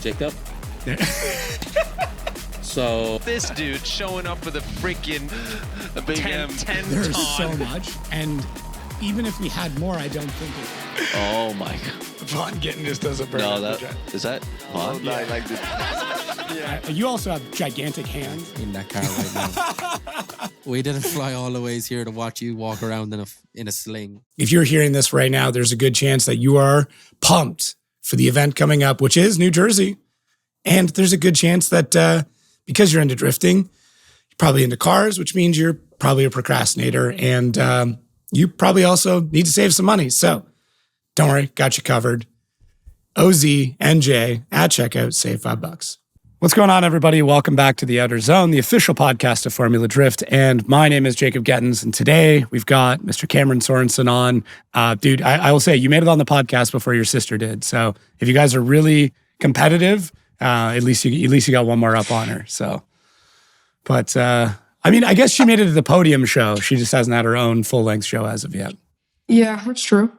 Jacob. So this dude showing up with a freaking 10 There's ton. so much, and even if we had more, I don't think it. oh my god. Vaughn getting just does a burn. No, that is that Oh, Vaughn? no, I like this. You also have gigantic hands. In that car right now. We didn't fly all the ways here to watch you walk around in a sling. If you're hearing this right now, there's a good chance that you are pumped for the event coming up, which is New Jersey. And there's a good chance that because you're into drifting, you're probably into cars, which means you're probably a procrastinator. And you probably also need to save some money. So don't worry, got you covered. OZNJ at checkout, save $5. What's going on, everybody? Welcome back to the Outerzone, the official podcast of Formula Drift. And my name is Jacob Gettins. And today we've got Mr. Camren Sorensen on. Dude, I will say you made it on the podcast before your sister did. So if you guys are really competitive, at least you got one more up on her. So, but I mean, I guess she made it to the podium show. She just hasn't had her own full length show as of yet. Yeah, that's true.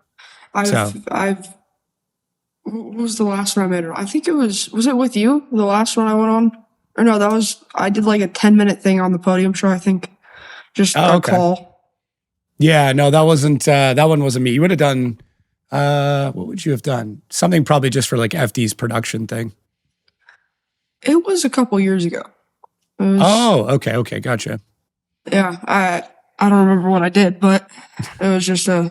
What was the last one I made? I think it was it with you? The last one I went on? Or no, I did like a 10-minute thing on the podium show, I think. Just a call. Yeah, no, that one wasn't me. You would have done, what would you have done? Something probably just for like FD's production thing. It was a couple years ago. Okay, gotcha. Yeah, I don't remember what I did, but it was just a...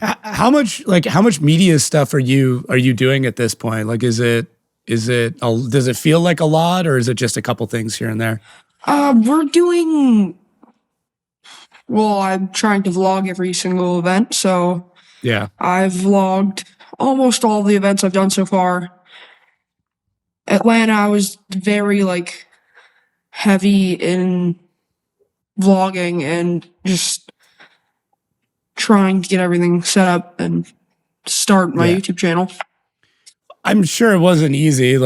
How much media stuff are you doing at this point? Like, does it feel like a lot, or is it just a couple things here and there? We're doing, well, I'm trying to vlog every single event. So yeah, I've vlogged almost all the events I've done so far. Atlanta, I was very heavy in vlogging and just trying to get everything set up and start my YouTube channel. I'm sure it wasn't easy.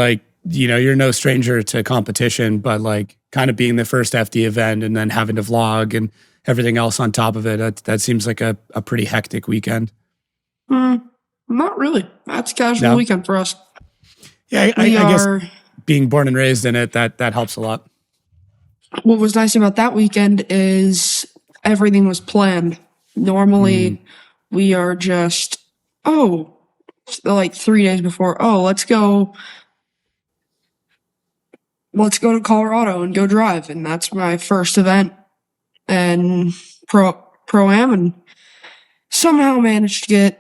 You're no stranger to competition, but kind of being the first FD event and then having to vlog and everything else on top of it, that seems like a pretty hectic weekend. Not really. That's a casual weekend for us. Yeah, I guess being born and raised in it, that helps a lot. What was nice about that weekend is everything was planned. Normally, we are just, 3 days before, let's go to Colorado and go drive. And that's my first event and Pro-Am, and somehow managed to get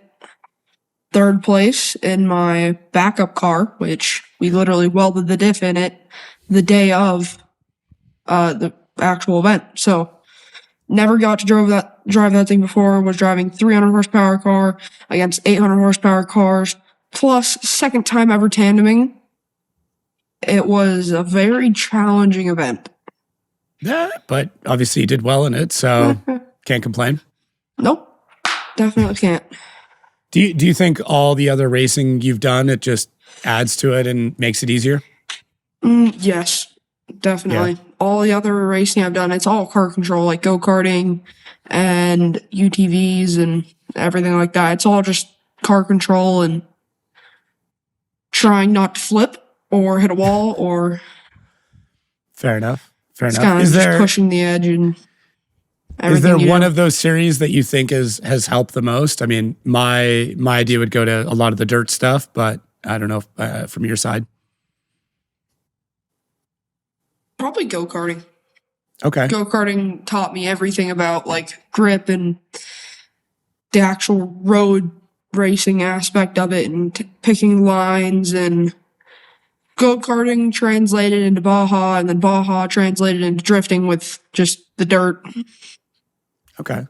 third place in my backup car, which we literally welded the diff in it the day of the actual event. So never got to drive that thing before. Was driving 300 horsepower car against 800 horsepower cars, plus second time ever tandeming. It was a very challenging event. Yeah, but obviously you did well in it, so can't complain. Nope, definitely can't. Do you think all the other racing you've done, it just adds to it and makes it easier? Yes. Definitely. Yeah. All the other racing I've done, it's all car control, like go-karting and UTVs and everything like that. It's all just car control and trying not to flip or hit a wall or... Fair enough. Kind of just pushing the edge and everything. Is there one of those series that you think has helped the most? I mean, my idea would go to a lot of the dirt stuff, but I don't know if, from your side. Probably go-karting. Okay. Go-karting taught me everything about grip and the actual road racing aspect of it and picking lines, and go-karting translated into Baja, and then Baja translated into drifting with just the dirt. Okay.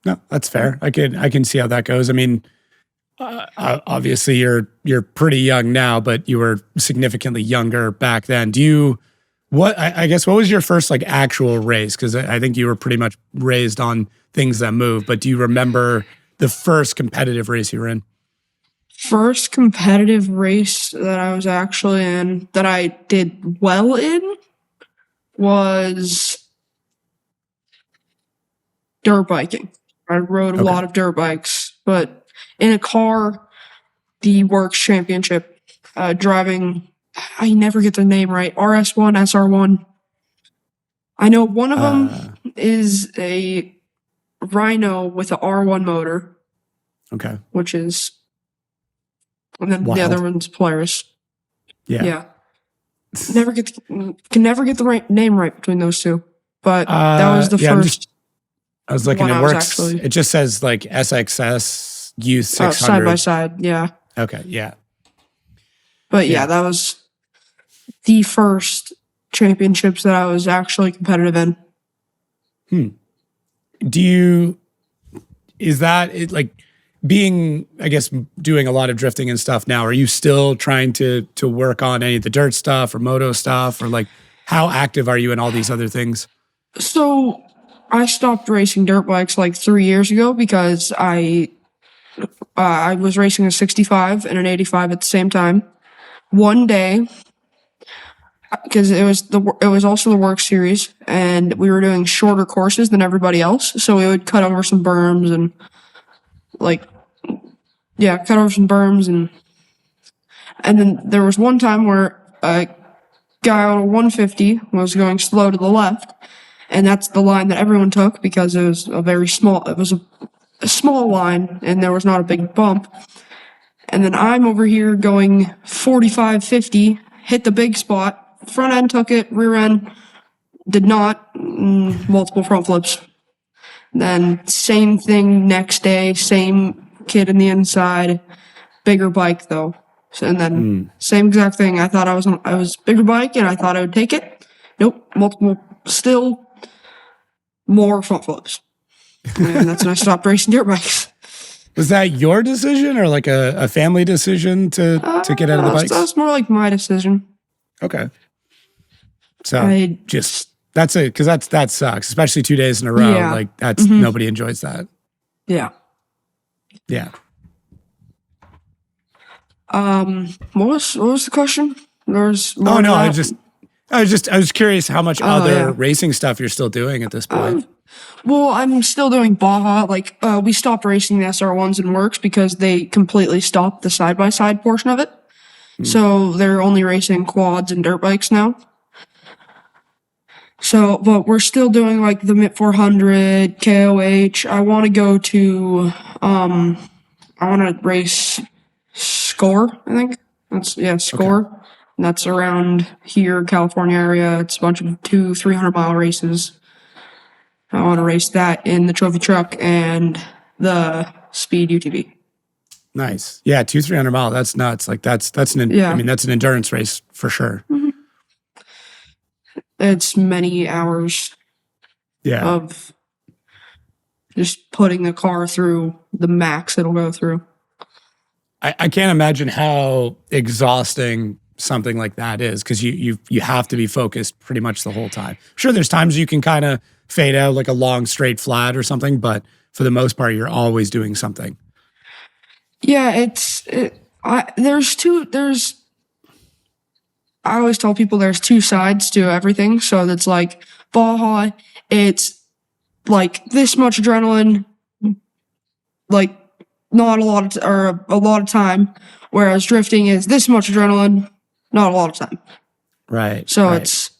No, that's fair. I can see how that goes. I mean, obviously you're pretty young now, but you were significantly younger back then. What was your first actual race? Because I think you were pretty much raised on things that move, but do you remember the first competitive race you were in? First competitive race that I was actually in, that I did well in, was dirt biking. I rode a lot of dirt bikes, but in a car, the Works Championship driving. I never get the name right. RS1, SR1. I know one of them is a Rhino with a R1 motor. Okay. Which is, and then Wild. the other one's Polaris. Yeah. Can never get the right name right between those two. But that was the first. I was looking. one It I was works. actually- It just says like SXS Youth 600 side by side. Yeah. Okay. Yeah. But Yeah. yeah, that was the first championships that I was actually competitive in. Is that it, like being, I guess, doing a lot of drifting and stuff now? Are you still trying to work on any of the dirt stuff or moto stuff, or like how active are you in all these other things? So I stopped racing dirt bikes like 3 years ago because I was racing a 65 and an 85 at the same time. One day, because it was also the work series, and we were doing shorter courses than everybody else, so we would cut over some berms and and then there was one time where a guy on a 150 was going slow to the left, and that's the line that everyone took because it was a small line and there was not a big bump. And then I'm over here going 45, 50, hit the big spot. Front end took it, rear end did not. Multiple front flips. Then same thing next day, same kid in the inside, bigger bike though. And then same exact thing. I thought I was bigger bike and I thought I would take it. Nope, still more front flips. And that's when I stopped racing dirt bikes. Was that your decision or like a family decision to get out of the bikes? That was more like my decision. Okay. So that's it, because that sucks, especially 2 days in a row. Yeah. Like that's nobody enjoys that. Yeah. Yeah. What was the question? There was more Oh no, than I was curious how much other yeah. racing stuff you're still doing at this point. Well, I'm still doing Baja. Like, we stopped racing the SR1s and works because they completely stopped the side-by-side portion of it. So they're only racing quads and dirt bikes now. So, but we're still doing like the MIT 400, KOH. I want to go to, I want to race Score, I think. Score. Okay. And that's around here, California area. It's a bunch of 200-300 mile races. I want to race that in the trophy truck and the speed UTV. Nice. Yeah, 200-300 mile. That's nuts. Like that's an endurance race for sure. Mm-hmm. It's many hours of just putting the car through the max it'll go through. I can't imagine how exhausting something like that is, because you have to be focused pretty much the whole time. Sure, there's times you can kind of fade out like a long straight flat or something, but for the most part, you're always doing something. Yeah, I always tell people there's two sides to everything. So that's like Baja, it's like this much adrenaline, like not a lot of, or a lot of time, whereas drifting is this much adrenaline, not a lot of time. Right. So right. it's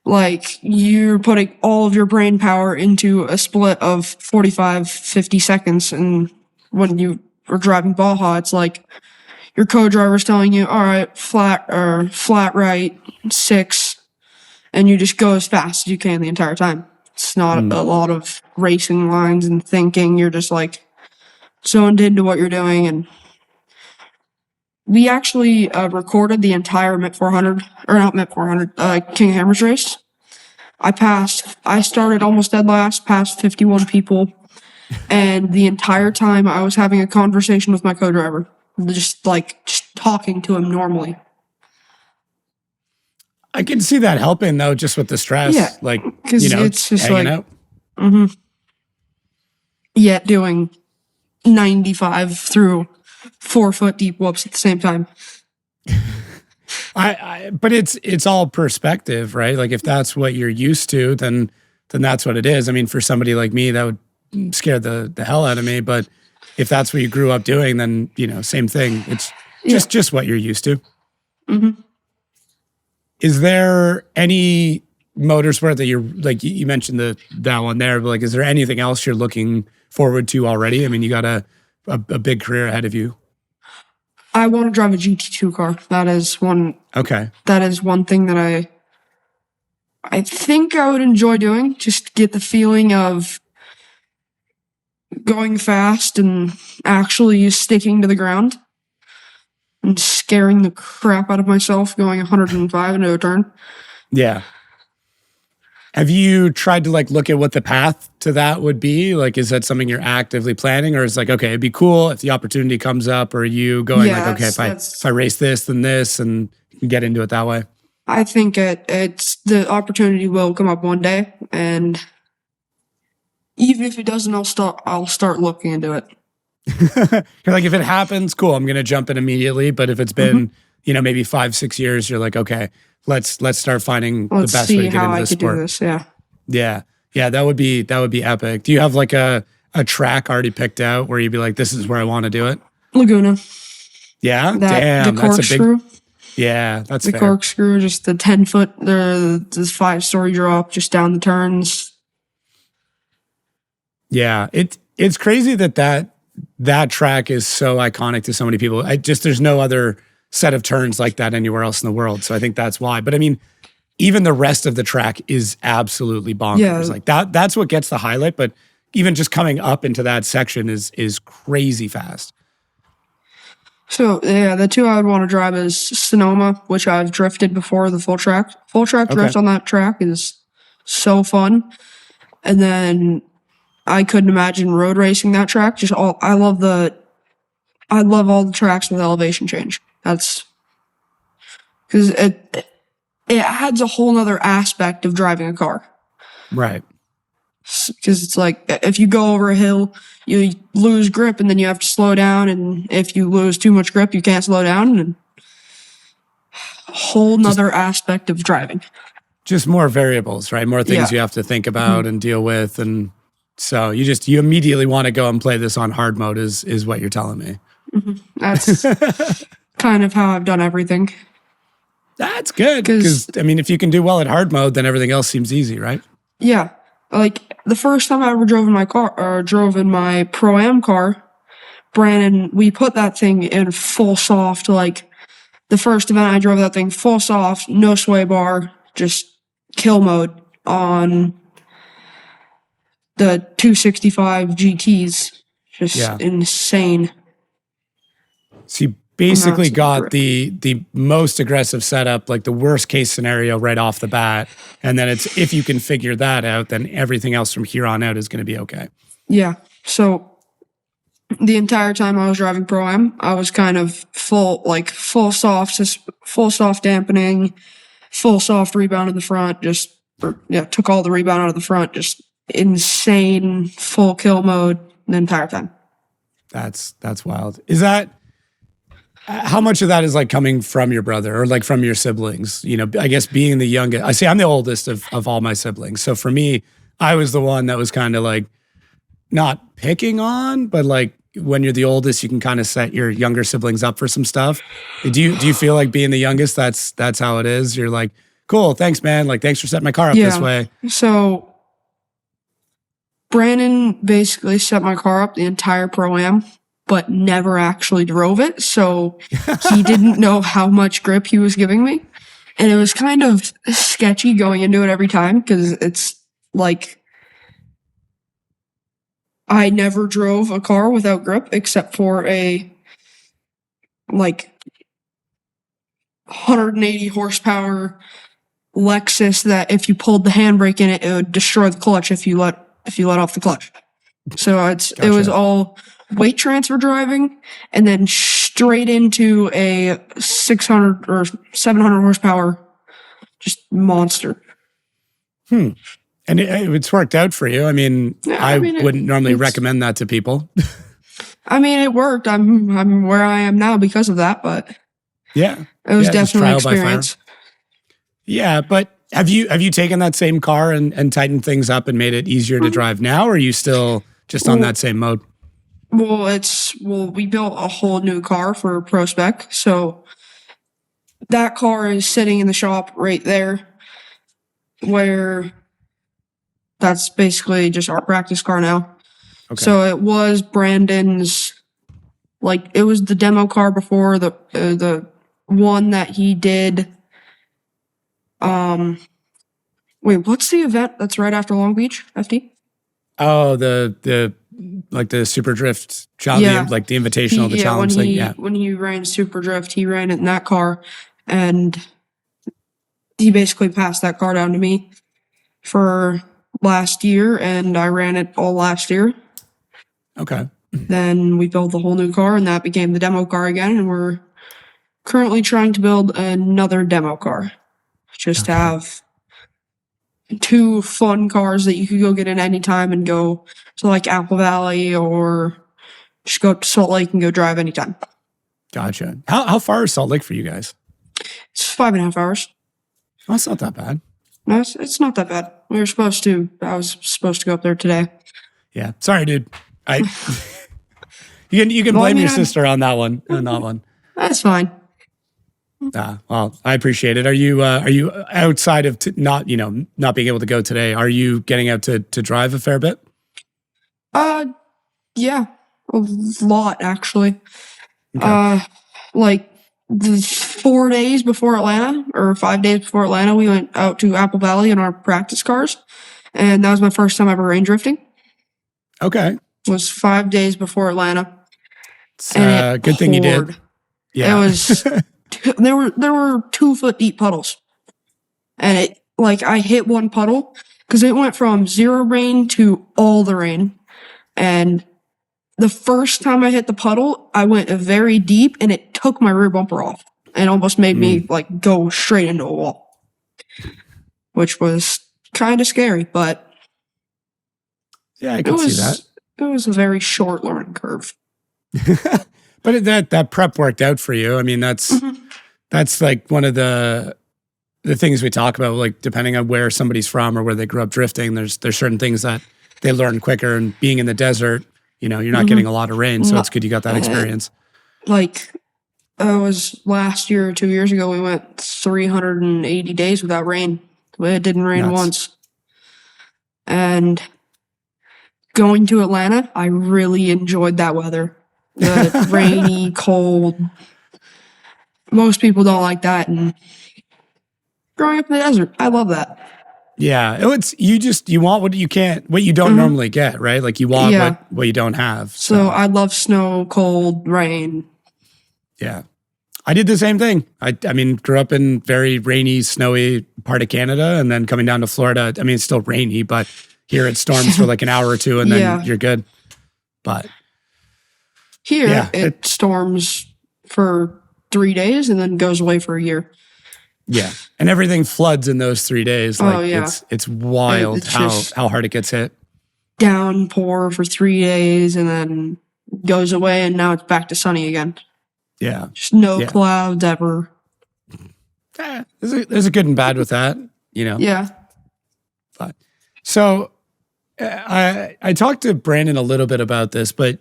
like you're putting all of your brain power into a split of 45, 50 seconds. And when you are driving Baja, it's like your co-driver's telling you, all right, flat right, 6, and you just go as fast as you can the entire time. It's not a lot of racing lines and thinking. You're just like zoned into what you're doing. And we actually recorded the entire MIT 400, or not MIT 400, King of Hammers race. I started almost dead last, passed 51 people, and the entire time I was having a conversation with my co-driver, just talking to him normally. I can see that helping though, just with the stress. Yeah, like, because it's just hanging like, out. Yeah, doing 95 through 4 foot deep whoops at the same time. But it's all perspective, right? Like if that's what you're used to, then that's what it is. I mean, for somebody like me, that would scare the hell out of me. But if that's what you grew up doing, then same thing. Just what you're used to. Mm-hmm. Is there any motorsport that you're like, you mentioned that one there, but like, is there anything else you're looking forward to already? I mean, you got a big career ahead of you. I want to drive a GT2 car. That is one. Okay. That is one thing that I think I would enjoy doing. Just get the feeling of going fast and actually sticking to the ground and scaring the crap out of myself going 105 into a turn. Yeah. Have you tried to like look at what the path to that would be? Like, is that something you're actively planning, or is it like, okay, it'd be cool if the opportunity comes up, or are you going like, okay, if I race this, then this, and you can get into it that way? I think it's the opportunity will come up one day, and even if it doesn't, I'll start looking into it. You're like, if it happens, cool, I'm gonna jump in immediately. But if it's been, maybe 5-6 years, you're like, okay, let's start finding the best way to get into this sport. Do this, yeah. Yeah, that would be epic. Do you have like a track already picked out where you'd be like, this is where I want to do it? Laguna. Yeah, damn, the corkscrew. Yeah, that's the fair. Corkscrew, just the 10-foot, the 5-story drop, just down the turns. Yeah, it's crazy that track is so iconic to so many people. There's no other set of turns like that anywhere else in the world. So I think that's why. But I mean, even the rest of the track is absolutely bonkers. Yeah. Like that's what gets the highlight. But even just coming up into that section is crazy fast. So yeah, the two I would want to drive is Sonoma, which I've drifted before, the full track. Full track drift on that track is so fun. And then I couldn't imagine road racing that track. I love all the tracks with elevation change. That's because it adds a whole nother aspect of driving a car. Right. Because it's like, if you go over a hill, you lose grip and then you have to slow down. And if you lose too much grip, you can't slow down. And a whole nother aspect of driving. Just more variables, right? More things you have to think about and deal with. And so you immediately want to go and play this on hard mode is what you're telling me. That's kind of how I've done everything. That's good. Because, I mean, if you can do well at hard mode, then everything else seems easy, right? Yeah. Like, the first time I ever drove in my car, or drove in my Pro-Am car, Brandon, we put that thing in full soft. Like, the first event I drove that thing full soft, no sway bar, just kill mode on the 265 GTs. Just insane. So you basically got the most aggressive setup, like the worst case scenario right off the bat. And then it's, if you can figure that out, then everything else from here on out is going to be okay. Yeah. So the entire time I was driving Pro-Am, I was kind of full soft dampening, full soft rebound in the front, took all the rebound out of the front, just insane full kill mode the entire time. That's wild. Is that, how much of that is like coming from your brother or like from your siblings? You know, I guess being the youngest, I say I'm the oldest of all my siblings. So for me, I was the one that was kind of like not picking on, but like when you're the oldest, you can kind of set your younger siblings up for some stuff. Do you feel like being the youngest, that's how it is? You're like, cool, thanks, man. Like, thanks for setting my car up this way. So Brandon basically set my car up the entire Pro-Am, but never actually drove it. So he didn't know how much grip he was giving me. And it was kind of sketchy going into it every time because it's like I never drove a car without grip except for a like 180 horsepower Lexus that if you pulled the handbrake in it, it would destroy the clutch if you let off the clutch. So it was all weight transfer driving and then straight into a 600 or 700 horsepower just monster. And it's worked out for you. I mean, I wouldn't normally recommend that to people. I mean, it worked. I'm where I am now because of that, but it was definitely an experience. Yeah, but have you taken that same car and tightened things up and made it easier to drive now, or are you still just on that same mode? We built a whole new car for Pro Spec, so that car is sitting in the shop right there, where that's basically just our practice car now. Okay. So it was Brandon's, like, it was the demo car before the one that he did. Wait, what's the event that's right after Long Beach, FD? Oh, the like the Super Drift challenge, Yeah. like the invitational, the challenge thing. Yeah. When he ran Super Drift, he ran it in that car, and he basically passed that car down to me for last year, and I ran it all last year. Okay. Then we built the whole new car, and that became the demo car again, and we're currently trying to build another demo car. Just to have 2 fun cars that you could go get in any time and go to like Apple Valley or just go up to Salt Lake and go drive anytime. Gotcha. How far is Salt Lake for you guys? It's 5.5 hours. Oh, it's not that bad. No, it's not that bad. I was supposed to go up there today. Yeah. Sorry, dude. You can blame your sister on that one. On that one. That's fine. Well, I appreciate it. Are you outside of not being able to go today? Are you getting out to drive a fair bit? Yeah, a lot actually. Okay. Like the 4 days before Atlanta or 5 days before Atlanta, we went out to Apple Valley in our practice cars, and that was my first time ever rain drifting. Okay. It was 5 days before Atlanta. It's a good thing you did. Yeah. It was. There were 2 foot deep puddles, and I hit one puddle because it went from 0 rain to all the rain, and the first time I hit the puddle, I went very deep, and it took my rear bumper off and almost made me go straight into a wall, which was kind of scary. But yeah, I can see that. It was a very short learning curve. But that prep worked out for you. I mean, that's like one of the things we talk about, like depending on where somebody's from or where they grew up drifting, there's certain things that they learn quicker. And being in the desert, you're not getting a lot of rain, so it's good you got that experience. Like, it was last year or 2 years ago, we went 380 days without rain. It didn't rain once. And going to Atlanta, I really enjoyed that weather. The rainy, cold. Most people don't like that, and growing up in the desert, I love that. Yeah, you want what you don't normally get, right? Like you want what you don't have. So I love snow, cold, rain. Yeah, I did the same thing. I mean, grew up in very rainy, snowy part of Canada, and then coming down to Florida. I mean, it's still rainy, but here it storms for like an hour or two, and then you're good. But here, it storms for 3 days and then goes away for a year. Yeah. And everything floods in those 3 days. Like it's wild how hard it gets hit. Downpour for 3 days and then goes away, and now it's back to sunny again. Yeah. Just no clouds ever. There's a good and bad with that, Yeah. But so I talked to Brandon a little bit about this, but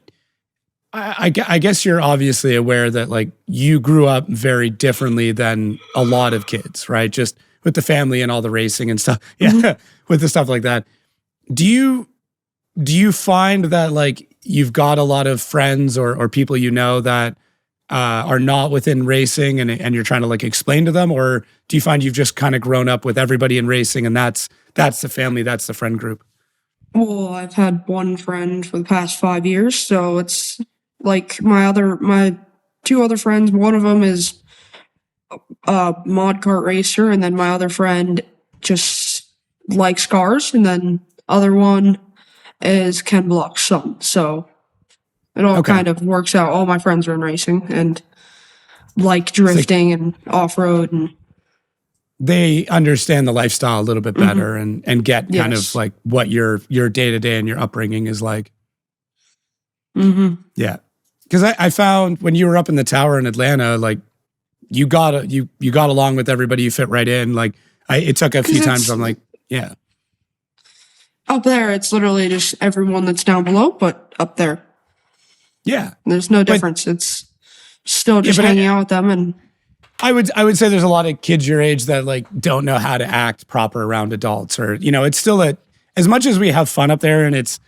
I guess you're obviously aware that like you grew up very differently than a lot of kids, right? Just with the family and all the racing and stuff. Yeah, with the stuff like that. Do you find that like you've got a lot of friends or people that are not within racing and you're trying to like explain to them, or do you find you've just kind of grown up with everybody in racing and that's the family, that's the friend group? Well, I've had one friend for the past 5 years, so it's like my 2 other friends. One of them is a mod kart racer, and then my other friend just likes cars, and then other one is Ken Block's son. So it all kind of works out. All my friends are in racing and like drifting and off-road, and they understand the lifestyle a little bit better and get kind of like what your day-to-day and your upbringing is like. Yeah. Because I found when you were up in the tower in Atlanta, like you got along with everybody, you fit right in. Like it took a few times. I'm like, yeah. Up there, it's literally just everyone that's down below, but up there. Yeah. There's no difference. It's still just hanging out with them. And I would say there's a lot of kids your age that like don't know how to act proper around adults, or it's still as much as we have fun up there and it's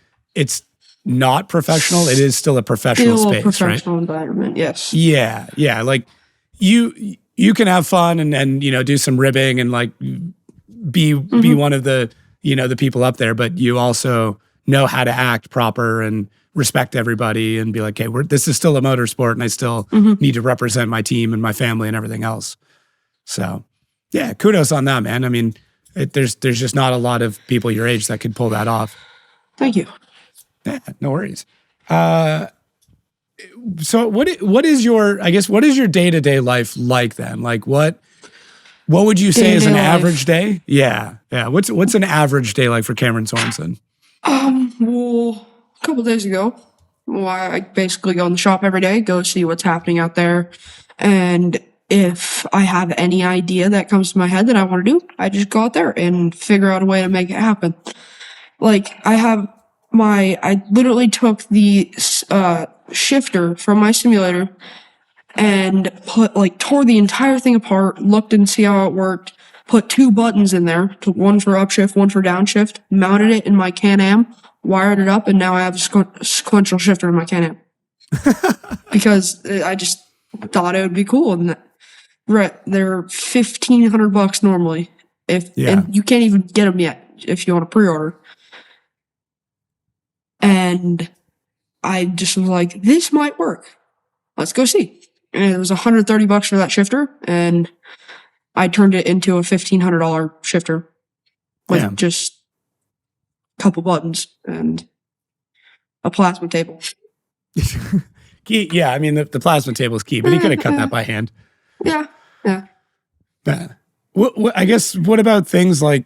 not professional, it is still a professional space, professional right? environment, yes. Yeah. Like you can have fun and do some ribbing and like be one of the the people up there, but you also know how to act proper and respect everybody and be like, hey, this is still a motorsport and I still need to represent my team and my family and everything else. So yeah, kudos on that, man. I mean, there's just not a lot of people your age that could pull that off. Thank you. Yeah, no worries. So what is your day-to-day life like then? Like what would you say is an average day? Yeah. What's an average day like for Camren Sorensen? Well, a couple days ago, I basically go in the shop every day, go see what's happening out there, and if I have any idea that comes to my head that I want to do, I just go out there and figure out a way to make it happen. Like I literally took the shifter from my simulator and tore the entire thing apart, looked and see how it worked, put 2 buttons in there, took one for upshift, one for downshift, mounted it in my Can-Am, wired it up, and now I have a sequential shifter in my Can-Am. Because I just thought it would be cool. And they're $1,500 normally. And you can't even get them yet if you want to pre-order. And I just was like, this might work. Let's go see. And it was $130 for that shifter, and I turned it into a $1,500 shifter with just a couple buttons and a plasma table. Yeah, I mean the plasma table is key, but he could have cut that by hand. Yeah. I guess what about things like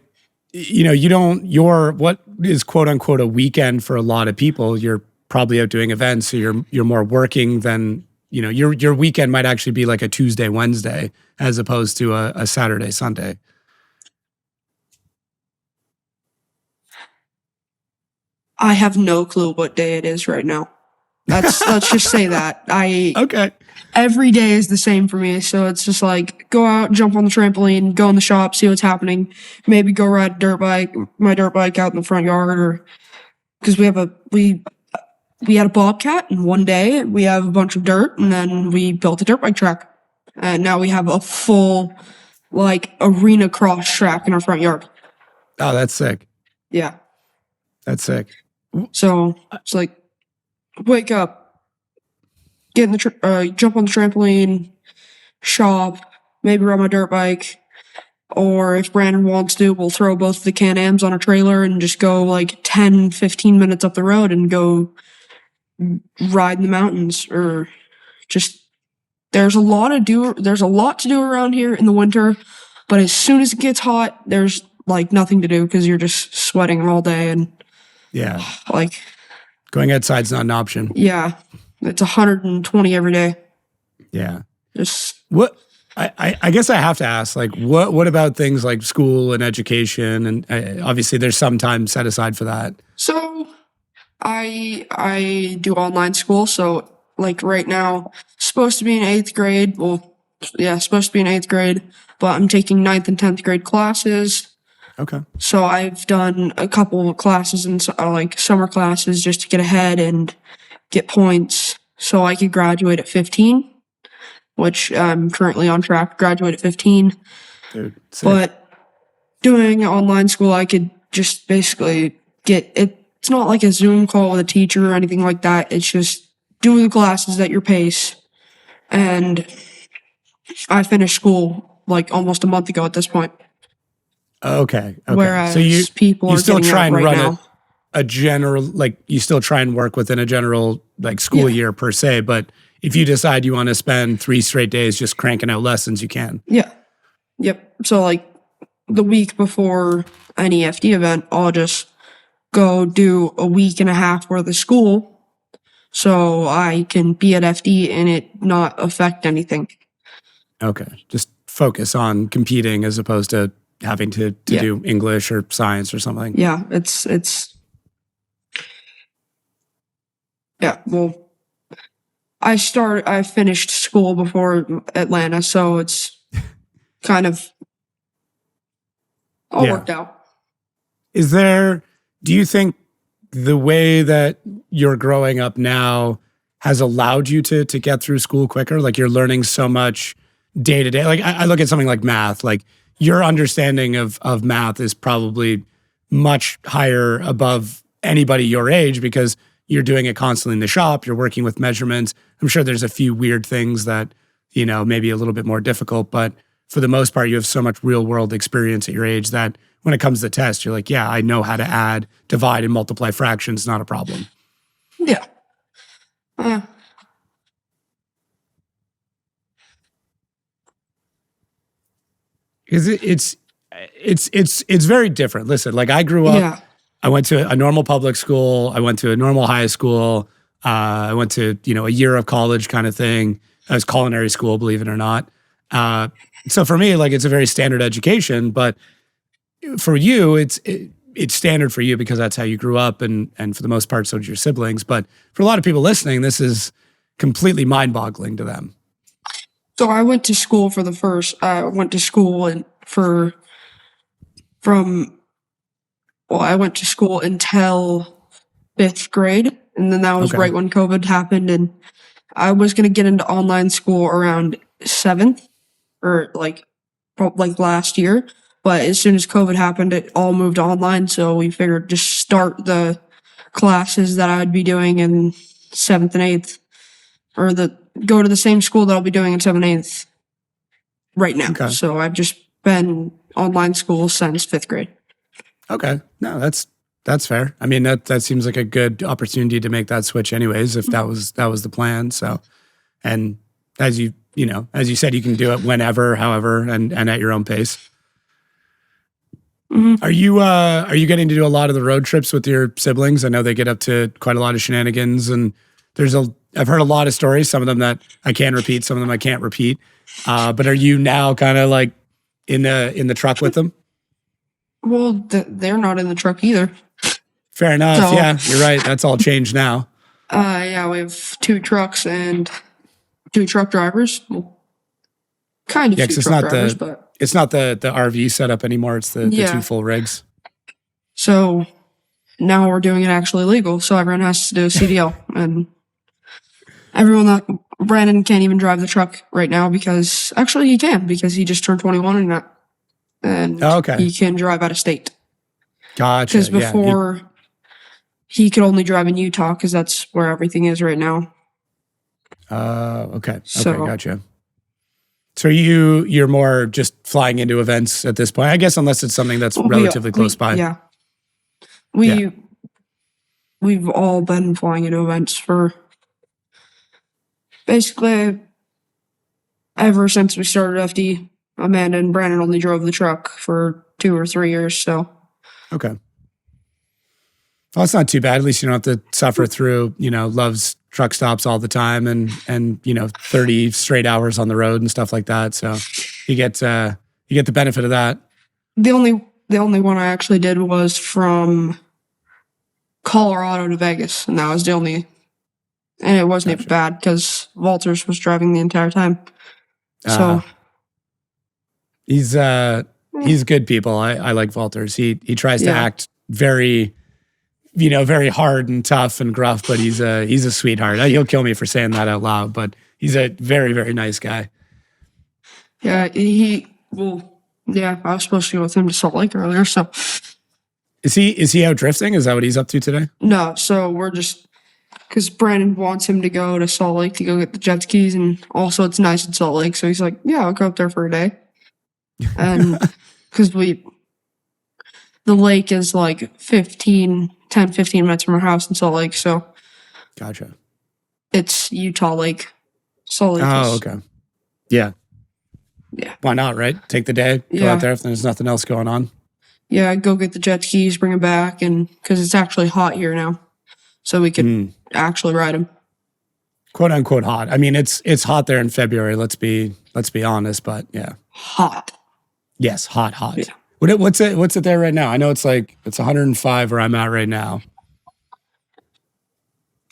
what is quote unquote a weekend for a lot of people? You're probably out doing events, so you're more working than your weekend might actually be like a Tuesday, Wednesday, as opposed to a Saturday, Sunday. I have no clue what day it is right now. Let's just say that. Okay. Every day is the same for me, so it's just like go out, jump on the trampoline, go in the shop, see what's happening. Maybe go ride my dirt bike out in the front yard, or because we had a Bobcat, and one day we have a bunch of dirt, and then we built a dirt bike track, and now we have a full arena cross track in our front yard. Oh, that's sick. Yeah, that's sick. So it's like wake up, get in the jump on the trampoline, shop, maybe ride my dirt bike, or if Brandon wants to, we'll throw both of the Can-Ams on a trailer and just go 10, 15 minutes up the road and go ride in the mountains, or just there's a lot to do around here in the winter, but as soon as it gets hot, there's nothing to do because you're just sweating all day and going outside's not an option. Yeah, it's 120 every day. Yeah. Just what I guess I have to ask, what about things like school and education, and obviously there's some time set aside for that. So I do online school, so right now, supposed to be in 8th grade. Well, yeah, supposed to be in 8th grade, but I'm taking 9th and 10th grade classes. Okay. So I've done a couple of classes and summer classes just to get ahead and get points so I could graduate at 15, which I'm currently on track to graduate at 15. Dude, but doing online school, I could just basically get it. It's not like a Zoom call with a teacher or anything like that. It's just doing the classes at your pace. And I finished school almost a month ago at this point. Okay. Whereas so you people still try and run now. a general, you still try and work within a general school year per se, but if you decide you want to spend 3 straight days just cranking out lessons, you can. Yeah. Yep. So the week before any FD event, I'll just go do a week and a half worth of school so I can be at FD and it not affect anything. Okay. Just focus on competing as opposed to having to do English or science or something. Yeah, it's yeah, well, I finished school before Atlanta, so it's kind of all worked out. Do you think the way that you're growing up now has allowed you to get through school quicker? Like, you're learning so much day to day. Like, I look at something like math, like your understanding of math is probably much higher above anybody your age because you're doing it constantly in the shop. You're working with measurements. I'm sure there's a few weird things that, maybe a little bit more difficult, but for the most part, you have so much real world experience at your age that when it comes to test, you're like, yeah, I know how to add, divide, and multiply fractions. Not a problem. Yeah. It's very different. Listen, like I grew up, I went to a normal public school. I went to a normal high school. I went to, a year of college kind of thing. I was culinary school, believe it or not. So for me, like, it's a very standard education, but for you, it's standard for you because that's how you grew up, and for the most part, so did your siblings. But for a lot of people listening, this is completely mind-boggling to them. So I went to school I went to school I went to school until 5th grade, and then that was right when COVID happened, and I was going to get into online school around 7th or like last year. But as soon as COVID happened, it all moved online. So we figured just start the classes that I'd be doing in 7th and 8th, or go to the same school that I'll be doing in 7th and 8th right now. Okay. So I've just been online school since 5th grade. Okay. No, that's fair. I mean, that seems like a good opportunity to make that switch anyways, if that was the plan. So, and as you said, you can do it whenever, however, and at your own pace. Mm-hmm. Are you getting to do a lot of the road trips with your siblings? I know they get up to quite a lot of shenanigans, and I've heard a lot of stories, some of them that I can repeat, some of them I can't repeat. But are you now kind of like in the truck with them? Well, they're not in the truck either. Fair enough. So, yeah, you're right. That's all changed now. Yeah, we have 2 trucks and 2 truck drivers. Well, kind of 2 truck drivers, but it's not the RV setup anymore. It's the 2 full rigs. So now we're doing it actually legal. So everyone has to do a CDL, and Brandon can't even drive the truck right now because actually he can, because he just turned 21 and he can drive out of state. Gotcha. Because before he could only drive in Utah because that's where everything is right now. Okay. So, gotcha. So you're more just flying into events at this point, I guess, unless it's something that's relatively close by. Yeah. We've all been flying into events for basically ever since we started FD. Amanda and Brandon only drove the truck for 2 or 3 years, so. Okay. Well, that's not too bad. At least you don't have to suffer through, Love's truck stops all the time and 30 straight hours on the road and stuff like that. So you get the benefit of that. The only one I actually did was from Colorado to Vegas, and that was the only, and it wasn't even bad because Walters was driving the entire time. So he's good people. I like Walters. He tries to act very, very hard and tough and gruff, but he's a sweetheart. He'll kill me for saying that out loud, but he's a very, very nice guy. Yeah, I was supposed to go with him to Salt Lake earlier, so. Is he out drifting? Is that what he's up to today? No, so we're just, because Brandon wants him to go to Salt Lake to go get the jet skis, and also it's nice in Salt Lake, so he's like, yeah, I'll go up there for a day. And because the lake is like 10, 15 minutes from our house in Salt Lake, so. Gotcha. It's Utah Lake. Salt Lake. Oh, okay. Yeah. Yeah. Why not, right? Take the day, go out there if there's nothing else going on. Yeah, go get the jet skis, bring them back, and because it's actually hot here now, so we could actually ride them. "Quote unquote" hot. I mean, it's hot there in February. Let's be honest, but yeah, hot. Yes, hot. Yeah. What's it there right now? I know it's 105 where I'm at right now.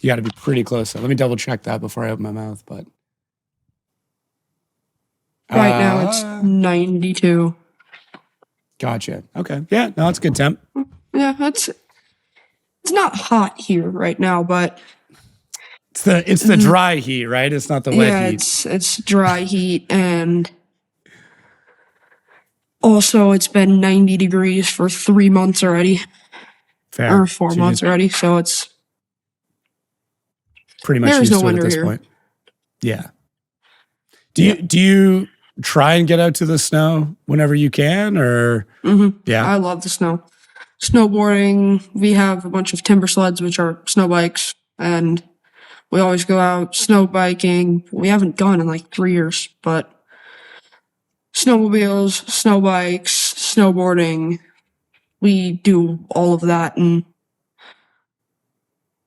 You got to be pretty close. Let me double check that before I open my mouth. But Right now it's 92. Gotcha. Okay. Yeah. No, it's a good temp. Yeah, it's not hot here right now, but It's the dry heat, right? It's not the wet heat. It's dry heat, and also it's been 90 degrees for 3 months already. Fair. Or 4 months already, so it's pretty much there's used no to it winter at this here. point. Yeah. Do you try and get out to the snow whenever you can, or yeah? I love the snow. Snowboarding, we have a bunch of timber sleds, which are snow bikes, and we always go out snow biking. We haven't gone in like 3 years, but snowmobiles, snow bikes, snowboarding, we do all of that and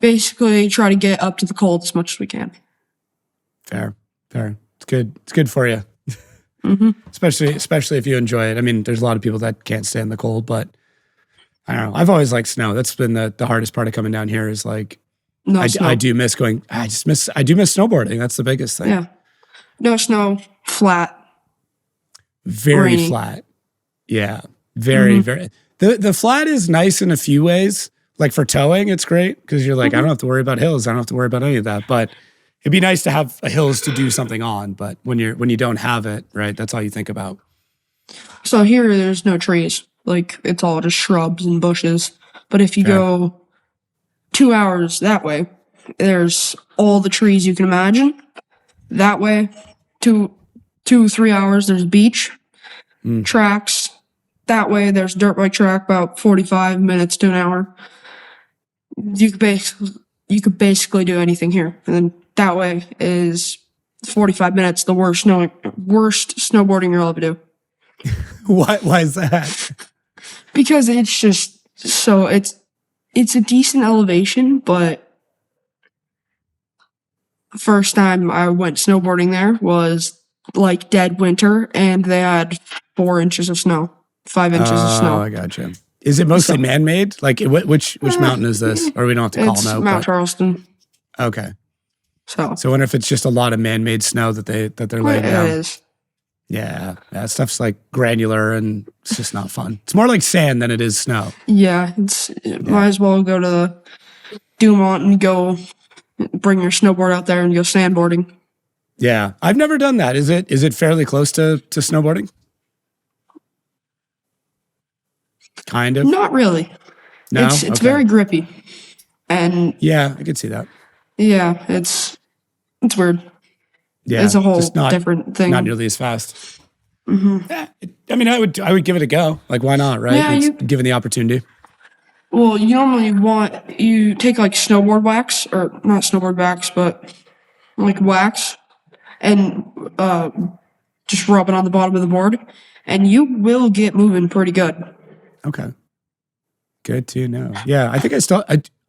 basically try to get up to the cold as much as we can. Fair. It's good. It's good for you, especially if you enjoy it. I mean, there's a lot of people that can't stand the cold, but I don't know. I've always liked snow. That's been the hardest part of coming down here. Is like I do miss going. I do miss snowboarding. That's the biggest thing. Yeah, no snow, flat, very rainy. flat. Yeah, very. The flat is nice in a few ways. Like for towing, it's great because you're like, I don't have to worry about hills. I don't have to worry about any of that. But it'd be nice to have a hills to do something on. But when you don't have it, right, that's all you think about. So here, there's no trees. Like, it's all just shrubs and bushes. But if you go 2 hours that way, there's all the trees you can imagine. That way, 3 hours, there's beach, tracks. That way, there's dirt bike track, about 45 minutes to an hour. You could basically do anything here. And then that way is 45 minutes, the worst snowboarding you'll ever do. Why is that? Because it's just so it's a decent elevation, but first time I went snowboarding there was like dead winter, and they had 4 inches of snow, 5 inches of snow. Oh, I gotcha. Is it mostly man-made? Like which mountain is this? Or we don't have to call It's them out. Mount Charleston. Okay. So I wonder if it's just a lot of man-made snow that they're laying down. it is. Yeah, that stuff's like granular and it's just not fun. It's more like sand than it is snow. Yeah, might as well go to the Dumont and go bring your snowboard out there and go sandboarding. Yeah, I've never done that. Is it fairly close to snowboarding? Kind of. Not really. No, It's Okay. very grippy, and Yeah, I could see that. yeah, it's weird. Yeah, It's a whole just not different thing. Not nearly as fast. Yeah, I mean, I would give it a go. Like, why not? Right? Yeah, It's given the opportunity. Well, you normally you take like snowboard wax, or not snowboard wax, but like wax, and just rub it on the bottom of the board, and you will get moving pretty good. Okay. Good to know. Yeah, I think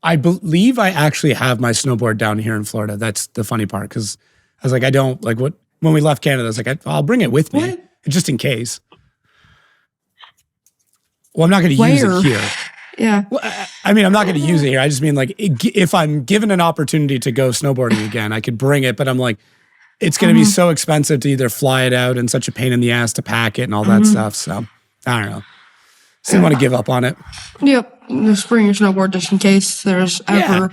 I believe I actually have my snowboard down here in Florida. That's the funny part, because I was like, I don't like when we left Canada, I was like, I'll bring it with me What? just in case. Well, I'm not going to use it here. Yeah. Well, I mean, I'm not going to use it here. I just mean like if I'm given an opportunity to go snowboarding again, I could bring it, but I'm like, it's going to be so expensive to either fly it out and such a pain in the ass to pack it and all that stuff. So I don't know. Just didn't want to give up on it. Yep. Just bring your snowboard just in case there's ever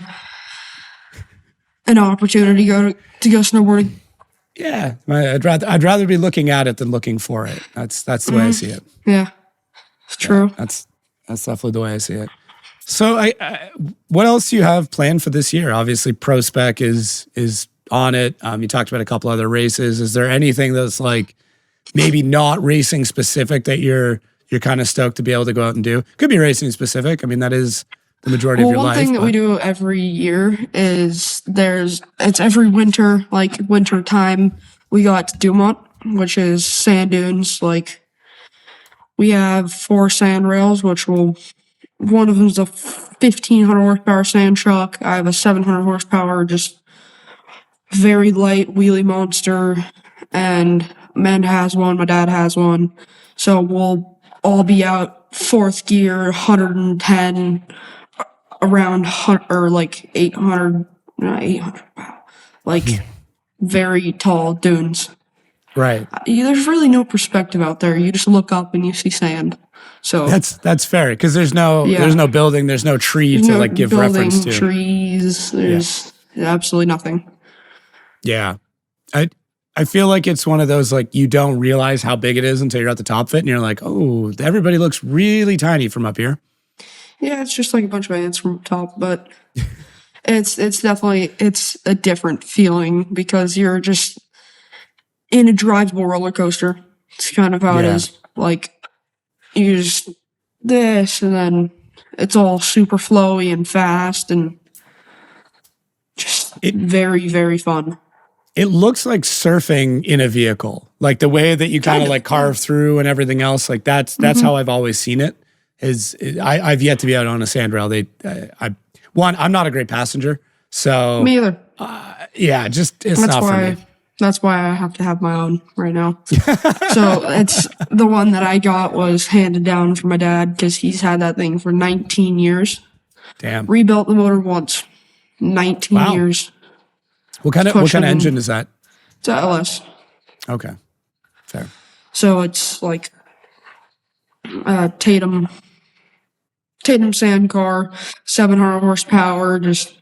an opportunity to go snowboarding. Yeah, I'd rather be looking at it than looking for it. That's the way I see it. Yeah. It's true. That's definitely the way I see it. So, what else do you have planned for this year? Obviously, Pro Spec is on it. You talked about a couple other races. Is there anything that's like maybe not racing specific that you're kind of stoked to be able to go out and do? Could be racing specific. I mean, that is the majority of your One life. thing that we do every year is it's every winter, like winter time, we go out to Dumont, which is sand dunes. Like, we have 4 sand rails, one of them is a 1,500 horsepower sand truck. I have a 700 horsepower, just very light wheelie monster, and Amanda has one, my dad has one. So we'll all be out 4th gear, 110, around or like 800 not 800. Wow. Like very tall dunes. Right. There's really no perspective out there. You just look up and you see sand. So That's fair because there's no building, there's no tree there's to no like give building, reference to. trees. There's absolutely nothing. Yeah. I feel like it's one of those like you don't realize how big it is until you're at the top of it and you're like, oh, everybody looks really tiny from up here. Yeah, it's just like a bunch of ants from up top, but it's definitely a different feeling because you're just in a drivable roller coaster. It's kind of how it is. Like you just this and then it's all super flowy and fast and just very, very fun. It looks like surfing in a vehicle, like the way that you kind of like carve through and everything else. Like that's how I've always seen it. I've yet to be out on a sand rail. I'm not a great passenger, so Me either. It's not for me. That's why I have to have my own right now. So it's the one that I got was handed down from my dad because he's had that thing for 19 years. Damn. Rebuilt the motor once. 19 years. What kind of engine is that? It's a LS. Okay. Fair. So it's like Tatum sand car, 700 horsepower, just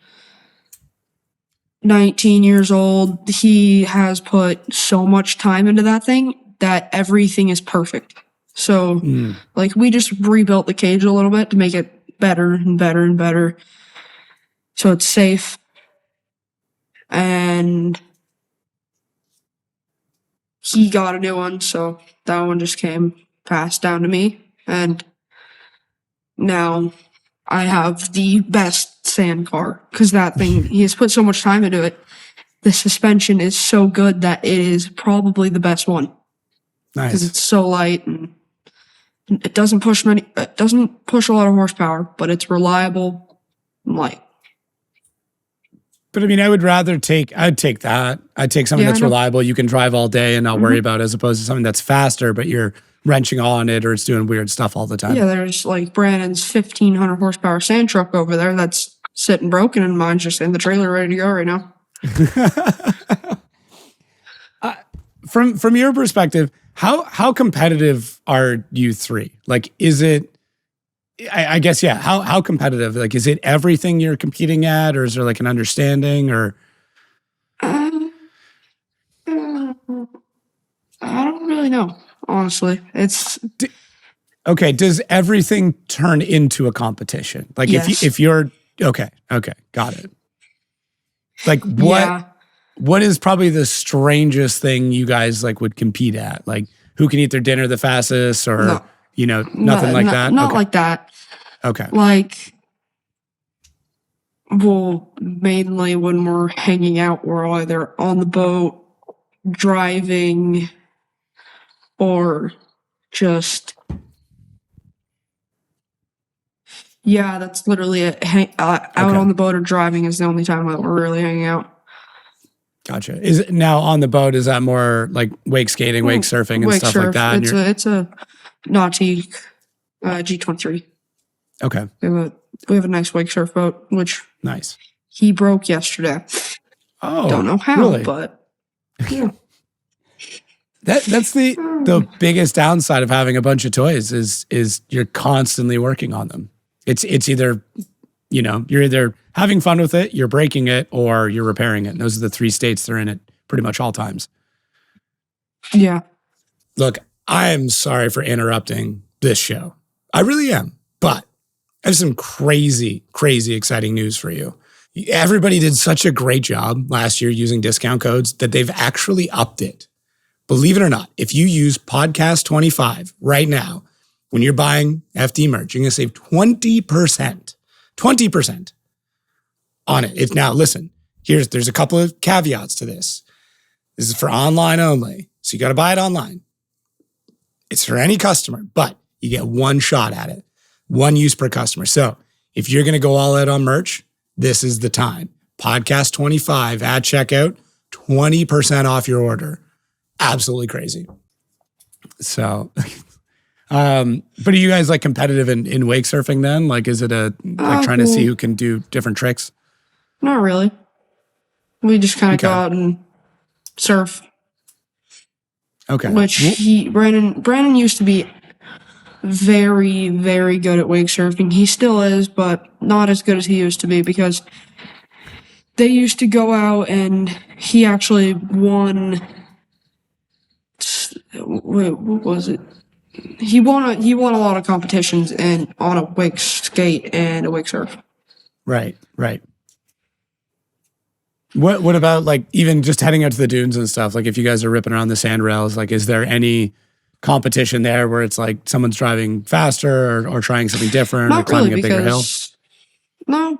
19 years old. He has put so much time into that thing that everything is perfect. So like we just rebuilt the cage a little bit to make it better and better and better. So it's safe. And he got a new one, so that one just passed down to me. And now I have the best sand car because that thing, he has put so much time into it. The suspension is so good that it is probably the best one. Nice. Because it's so light and it doesn't push a lot of horsepower, but it's reliable and light. But I mean, I'd take that. I'd take something that's reliable, you can drive all day and not worry about, as opposed to something that's faster, but you're wrenching on it or it's doing weird stuff all the time. Yeah, there's like Brandon's 1,500 horsepower sand truck over there that's sitting broken and mine's just in the trailer ready to go right now. From your perspective, how competitive are you three? Like, is it, I guess, how competitive? Like, is it everything you're competing at, or is there like an understanding, or? I don't really know, honestly. Okay, does everything turn into a competition? Like, yes. if you're, okay, got it. Like, what is probably the strangest thing you guys like would compete at? Like, who can eat their dinner the fastest, or nothing like that? Not like that. Okay. Like, well, mainly when we're hanging out, we're either on the boat, driving, or just, that's literally it. Out on the boat or driving is the only time that we're really hanging out. Gotcha. Is it now on the boat? Is that more like wake skating, wake surfing, and stuff like that? It's a Nautique G23. Okay. We have a nice wake surf boat, which nice. He broke yesterday. Oh, don't know how, really? But yeah. That's the biggest downside of having a bunch of toys is you're constantly working on them. It's either, you're either having fun with it, you're breaking it, or you're repairing it. And those are the three states they're in at pretty much all times. Yeah. Look, I am sorry for interrupting this show. I really am. But I have some crazy, crazy exciting news for you. Everybody did such a great job last year using discount codes that they've actually upped it. Believe it or not, if you use podcast25 right now, when you're buying FD merch, you're going to save 20%. 20% on it. It's now, listen, there's a couple of caveats to this. This is for online only. So you got to buy it online. It's for any customer, but you get one shot at it. One use per customer. So if you're going to go all out on merch, this is the time. Podcast25 at checkout, 20% off your order. Absolutely crazy. So, but are you guys like competitive in wake surfing then? Like, is it trying to see who can do different tricks? Not really. We just kind of go Okay. out and surf. Okay. Which Brandon used to be very, very good at wake surfing. He still is, but not as good as he used to be because they used to go out and he actually won. Wait, what was it? He won a lot of competitions and on a wake skate and a wake surf. Right. What about like even just heading out to the dunes and stuff? Like if you guys are ripping around the sand rails, like is there any competition there where it's like someone's driving faster or trying something different or Not climbing really, a bigger hill? No.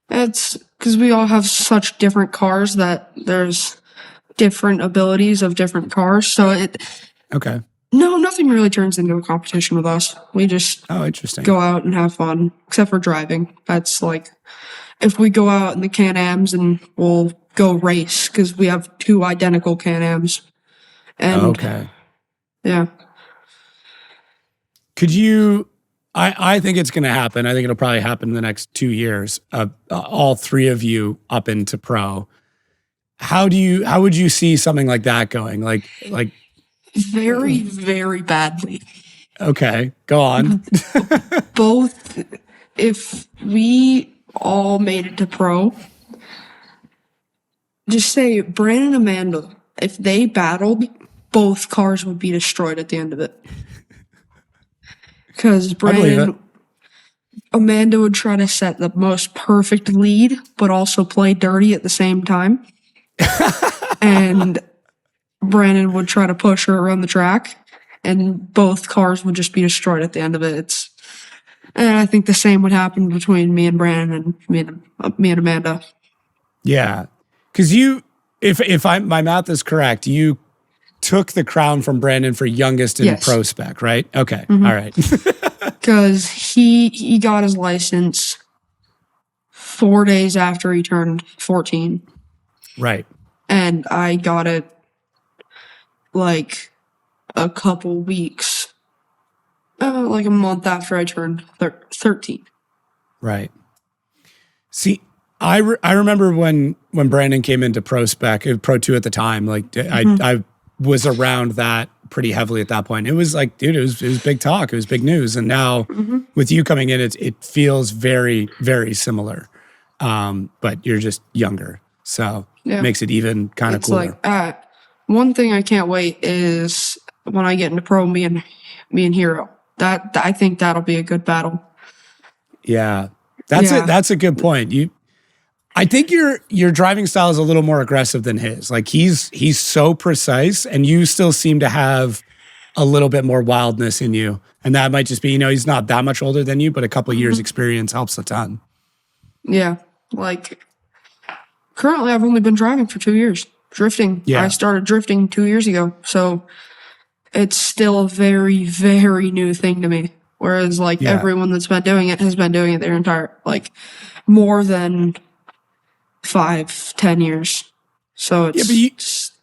It's because we all have such different cars that there's different abilities of different cars. So Okay. no, nothing really turns into a competition with us. We just Oh, interesting. go out and have fun, except for driving. That's like if we go out in the Can-Ams and we'll go race because we have 2 identical Can-Ams. And Okay. yeah. Could you, I think it's going to happen. I think it'll probably happen in the next 2 years. All 3 of you up into pro. How would you see something like that going? Like, Very, very badly. okay, go on. Both, if we all made it to pro, just say Brandon and Amanda, if they battled, both cars would be destroyed at the end of it. Because Amanda would try to set the most perfect lead, but also play dirty at the same time. And Brandon would try to push her around the track, and both cars would just be destroyed at the end of it. And I think the same would happen between me and Brandon and me and Amanda. Yeah, because if my math is correct, you took the crown from Brandon for youngest in Yes. pro spec, right? Okay, all right. Because he got his license 4 days after he turned 14. Right. And I got it like a couple weeks, like a month after I turned 13. Right. See, I remember when Brandon came into pro spec, pro 2 at the time, like I was around that pretty heavily at that point. It was like, dude, it was big talk. It was big news. And now with you coming in, it feels very, very similar. But you're just younger. So it makes it even kind of It's cooler. like, one thing I can't wait is when I get into pro, me and Hero. That I think that'll be a good battle. Yeah. That's a good point. I think your driving style is a little more aggressive than his. Like he's so precise, and you still seem to have a little bit more wildness in you. And that might just be, he's not that much older than you, but a couple of years experience helps a ton. Yeah. Like currently I've only been driving for 2 years. Drifting. Yeah. I started drifting 2 years ago. So it's still a very, very new thing to me. Whereas like everyone that's been doing it has been doing it their entire, like more than 5-10 years. So it's but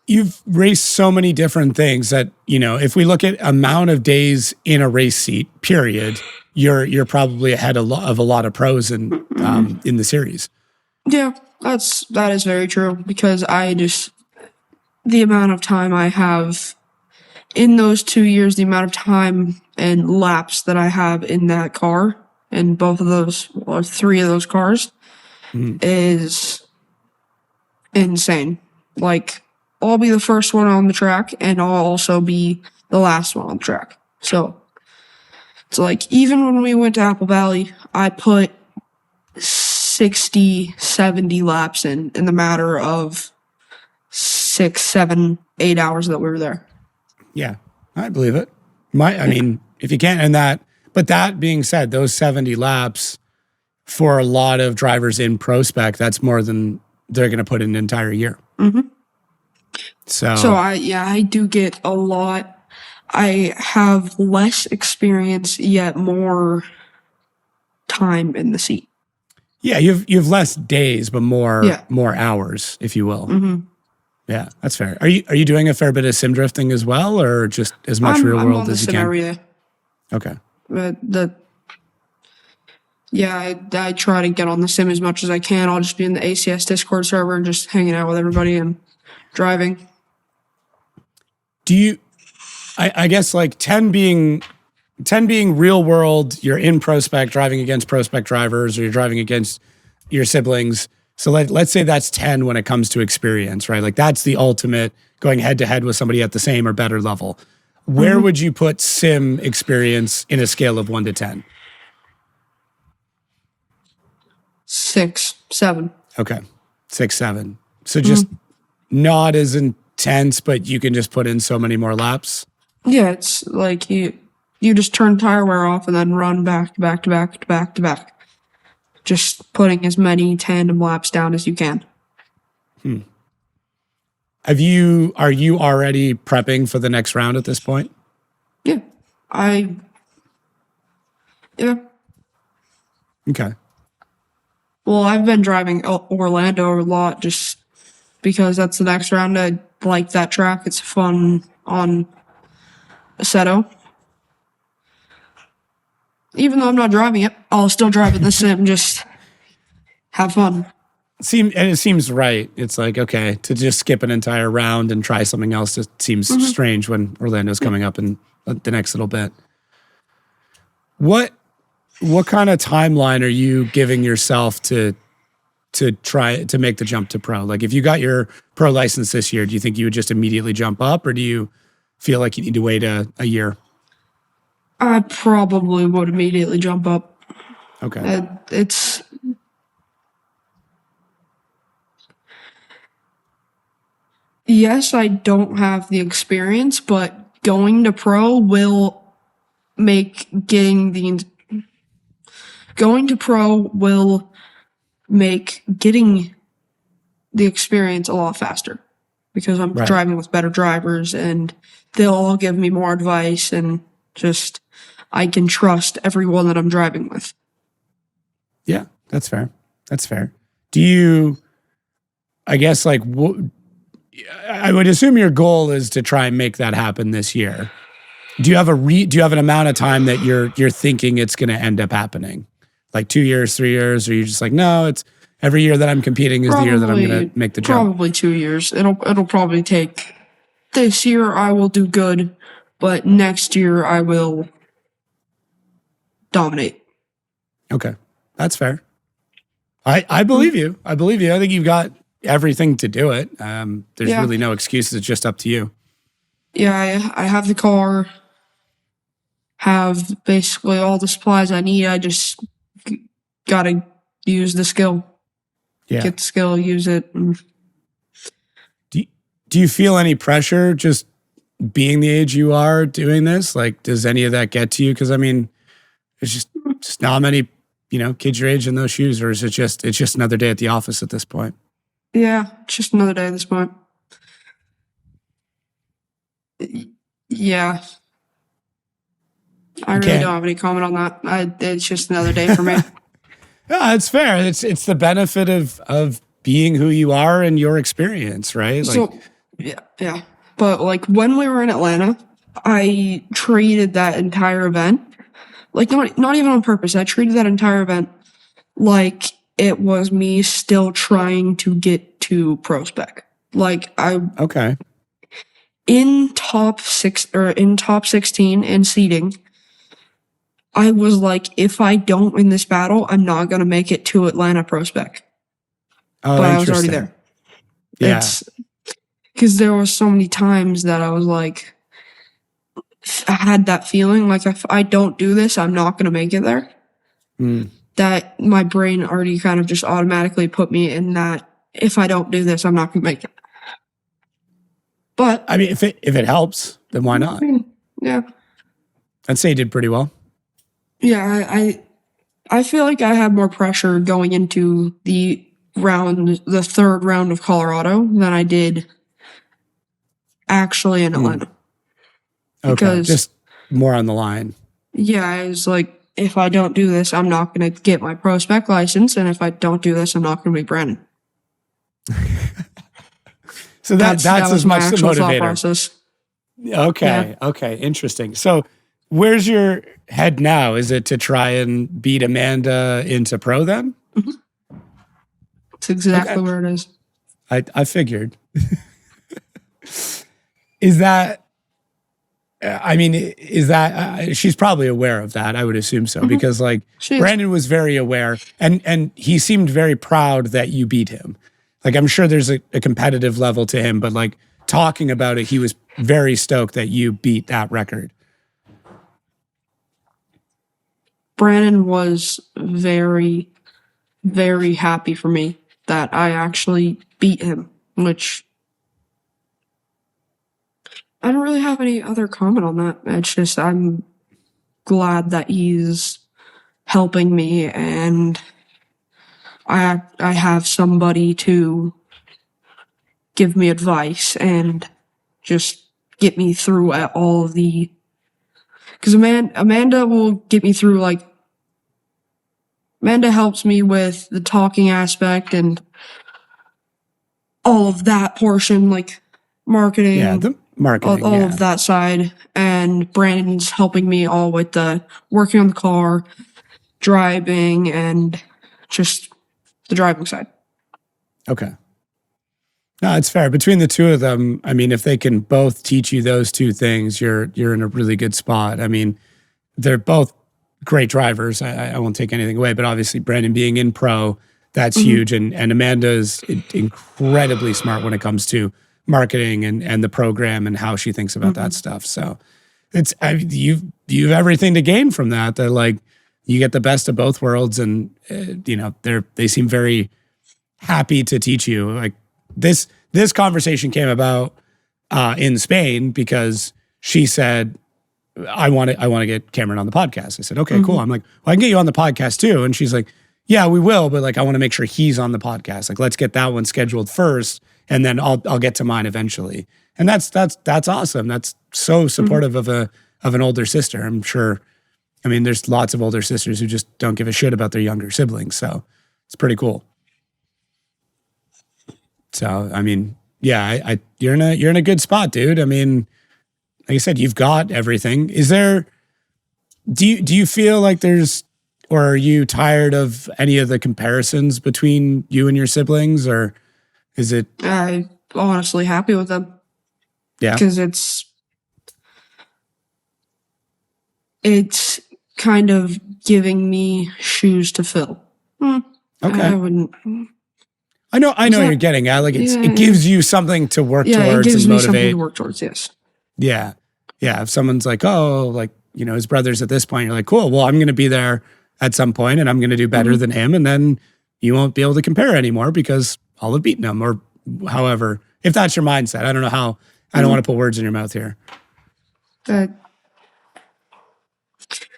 you've raced so many different things that, if we look at amount of days in a race seat, period, you're probably ahead of a lot of pros in the series. yeah, that is very true because the amount of time I have in those 2 years, the amount of time and laps that I have in that car, in both of those or 3 of those cars, is insane. Like, I'll be the first one on the track, and I'll also be the last one on the track. So, it's like, even when we went to Apple Valley, I put 60, 70 laps in the matter of 6, 7, 8 hours that we were there. Yeah, I believe it. I mean, if you can't, but that being said, those 70 laps for a lot of drivers in pro spec, that's more than they're going to put in an entire year. So I do get a lot. I have less experience, yet more time in the seat. yeah, you've less days, but more hours, if you will. Yeah, that's fair. Are you doing a fair bit of sim drifting as well, or just as much real world as you can? Every day. Okay. Yeah, I try to get on the sim as much as I can. I'll just be in the ACS Discord server and just hanging out with everybody and driving. Do you, I guess like 10 being real world, you're in prospect driving against prospect drivers, or you're driving against your siblings. So let's say that's 10 when it comes to experience, right? Like that's the ultimate, going head to head with somebody at the same or better level. Where would you put sim experience in a scale of 1 to 10? 6, 7. Okay. 6, 7. So just not as intense, but you can just put in so many more laps. Yeah, it's like you just turn tire wear off and then run back to back to back to back to back. Just putting as many tandem laps down as you can. Are you already prepping for the next round at this point? Yeah. Yeah. Okay. Well, I've been driving Orlando a lot just because that's the next round. I like that track. It's fun on Assetto. Even though I'm not driving it, I'll still drive it in the sim, just have fun. It seems right. It's like, okay, to just skip an entire round and try something else just seems strange when Orlando's coming up in the next little bit. What kind of timeline are you giving yourself to try to make the jump to pro? Like if you got your pro license this year, do you think you would just immediately jump up, or do you feel like you need to wait a year? I probably would immediately jump up. Okay. Yes, I don't have the experience, but going to pro will make getting the experience a lot faster because I'm driving with better drivers and they'll all give me more advice and just I can trust everyone that I'm driving with. Yeah, that's fair. That's fair. Do you, I guess like, I would assume your goal is to try and make that happen this year. Do you have an amount of time that you're thinking it's going to end up happening? Like 2 years, 3 years, or you're just like, no, it's every year that I'm competing is the year that I'm going to make the jump? Probably 2 years. It'll probably take, this year I will do good, but next year I will dominate. Okay. That's fair. I believe you. I believe you. I think you've got everything to do it. There's really no excuses. It's just up to you. Yeah, I have the car, have basically all the supplies I need. I just got to use the skill. Yeah. Get the skill, use it. Do you feel any pressure just being the age you are doing this? Like, does any of that get to you? Because, I mean, it's just not many, kids your age in those shoes, or is it's just another day at the office at this point? Yeah, it's just another day at this point. Yeah. I really don't have any comment on that. It's just another day for me. Yeah, it's fair. It's the benefit of being who you are and your experience, right? Like, yeah. But like when we were in Atlanta, I treated that entire event, like not even on purpose. I treated that entire event like it was me still trying to get to pro spec. Like in top 16 in seeding, I was like, if I don't win this battle, I'm not going to make it to Atlanta Pro Spec. Oh, but I was already there. Yeah. Because there were so many times that I was like, I had that feeling like if I don't do this, I'm not going to make it there. That my brain already kind of just automatically put me in that if I don't do this, I'm not going to make it. But I mean, if it helps, then why not? Yeah. I'd say you did pretty well. Yeah, I feel like I had more pressure going into the third round of Colorado than I did actually in Atlanta. Okay, because, just more on the line. Yeah, I was like, if I don't do this, I'm not going to get my pro spec license, and if I don't do this, I'm not going to be Brandon. So that's as much the motivator. Process. Okay, interesting. So where's your head now? Is it to try and beat Amanda into pro then? It's exactly where it is. I figured. Is that, she's probably aware of that. I would assume so, because like Brandon was very aware and he seemed very proud that you beat him. Like, I'm sure there's a competitive level to him, but like talking about it, he was very stoked that you beat that record. Brandon was very, very happy for me that I actually beat him, which I don't really have any other comment on that. It's just I'm glad that he's helping me and I have somebody to give me advice and just get me through at all of the... Because Amanda will get me through, like... Amanda helps me with the talking aspect and all of that portion, like marketing. Yeah, the marketing. All of that side. And Brandon's helping me all with the working on the car, driving, and just the driving side. Okay. No, it's fair. Between the two of them, I mean, if they can both teach you those two things, you're in a really good spot. I mean, they're both great drivers. I won't take anything away, but obviously Brandon being in pro, that's huge. And Amanda is incredibly smart when it comes to marketing and the program and how she thinks about that stuff. So you have everything to gain from that. That like you get the best of both worlds, and they seem very happy to teach you. Like this conversation came about in Spain because she said, I want to get Camren on the podcast. I said, okay, cool. I'm like, well, I can get you on the podcast too. And she's like, yeah, we will, but like I want to make sure he's on the podcast. Like, let's get that one scheduled first, and then I'll get to mine eventually. And that's awesome. That's so supportive of an older sister. I'm sure. I mean, there's lots of older sisters who just don't give a shit about their younger siblings. So it's pretty cool. So, I mean, yeah, you're in a good spot, dude. I mean, like I said, you've got everything. Is there, do you feel like there's, or are you tired of any of the comparisons between you and your siblings, or is it? I'm honestly happy with them. Yeah. Because it's kind of giving me shoes to fill. Okay. I wouldn't. I know you're getting at. Like it gives you something to work towards it gives and me motivate. something to work towards. Yes. Yeah. Yeah. If someone's like, oh, like, his brother's at this point, you're like, cool, well, I'm going to be there at some point and I'm going to do better than him. And then you won't be able to compare anymore because I'll have beaten him, or however, if that's your mindset. I don't know how, I don't want to put words in your mouth here.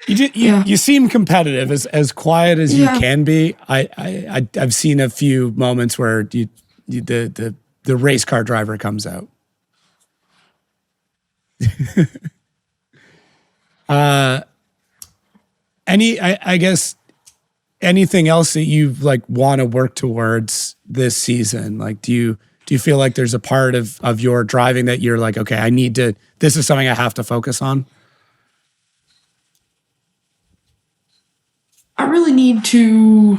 You seem competitive, as quiet as you can be. I've seen a few moments where the race car driver comes out. I guess anything else that you like want to work towards this season? Like, do you feel like there's a part of your driving that you're like, okay, this is something I have to focus on? I really need to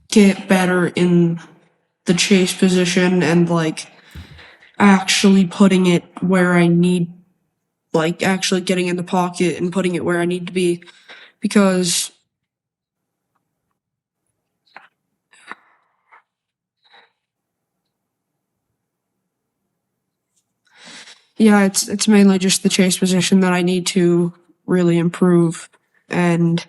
get better in the chase position and like actually putting it where I need, like actually getting in the pocket and putting it where I need to be, because it's mainly just the chase position that I need to really improve and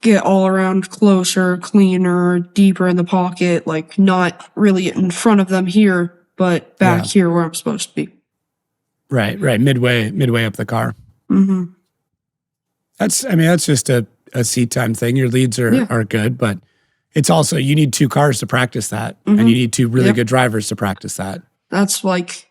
get all around closer, cleaner, deeper in the pocket, like not really in front of them here, but back here where I'm supposed to be. Right. Midway up the car. Mm-hmm. That's just a seat time thing. Your leads are good, but it's also, you need two cars to practice that, and you need two really good drivers to practice that. That's what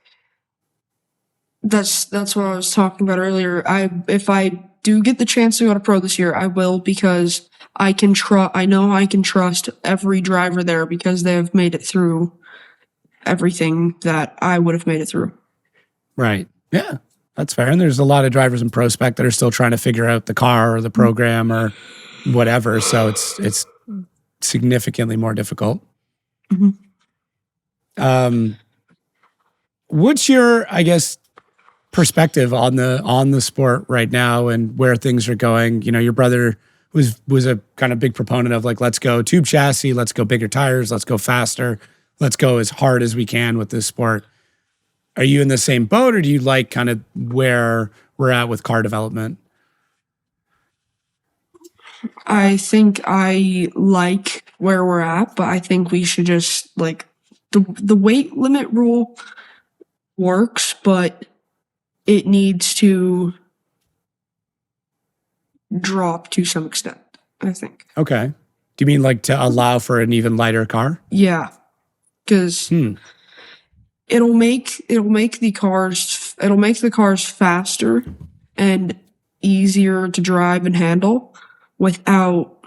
I was talking about earlier. If I do get the chance to go to pro this year, I will, because I know I can trust every driver there because they have made it through everything that I would have made it through. Right. Yeah. That's fair. And there's a lot of drivers in Pro Spec that are still trying to figure out the car or the program or whatever. So it's significantly more difficult. What's your, I guess, perspective on the sport right now and where things are going? You know, your brother was a kind of big proponent of like, let's go tube chassis, let's go bigger tires, let's go faster, let's go as hard as we can with this sport. Are you in the same boat, or do you like kind of where we're at with car development? I think I like where we're at, but I think we should just like the weight limit rule works, but it needs to drop to some extent, I think. Okay. Do you mean like to allow for an even lighter car? Yeah. Because it'll make the cars faster and easier to drive and handle without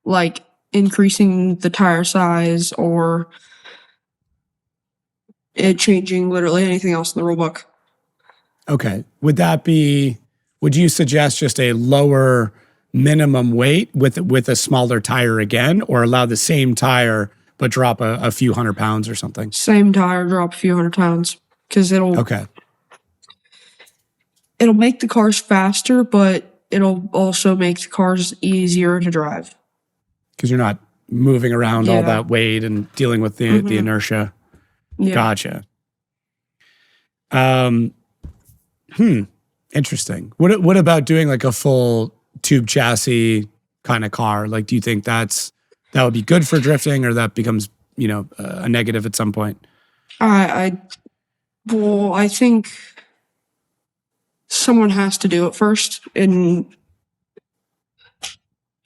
like increasing the tire size or it changing literally anything else in the rulebook. Okay. Would you suggest just a lower minimum weight with a smaller tire again, or allow the same tire but drop a few 100 pounds or something? Same tire, drop a few 100 pounds, because it'll make the cars faster, but it'll also make the cars easier to drive. Because you're not moving around all that weight and dealing with the inertia. Yeah. Gotcha. Interesting. What about doing like a full tube chassis kind of car? Like, do you think that would be good for drifting, or that becomes, a negative at some point? I think someone has to do it first, and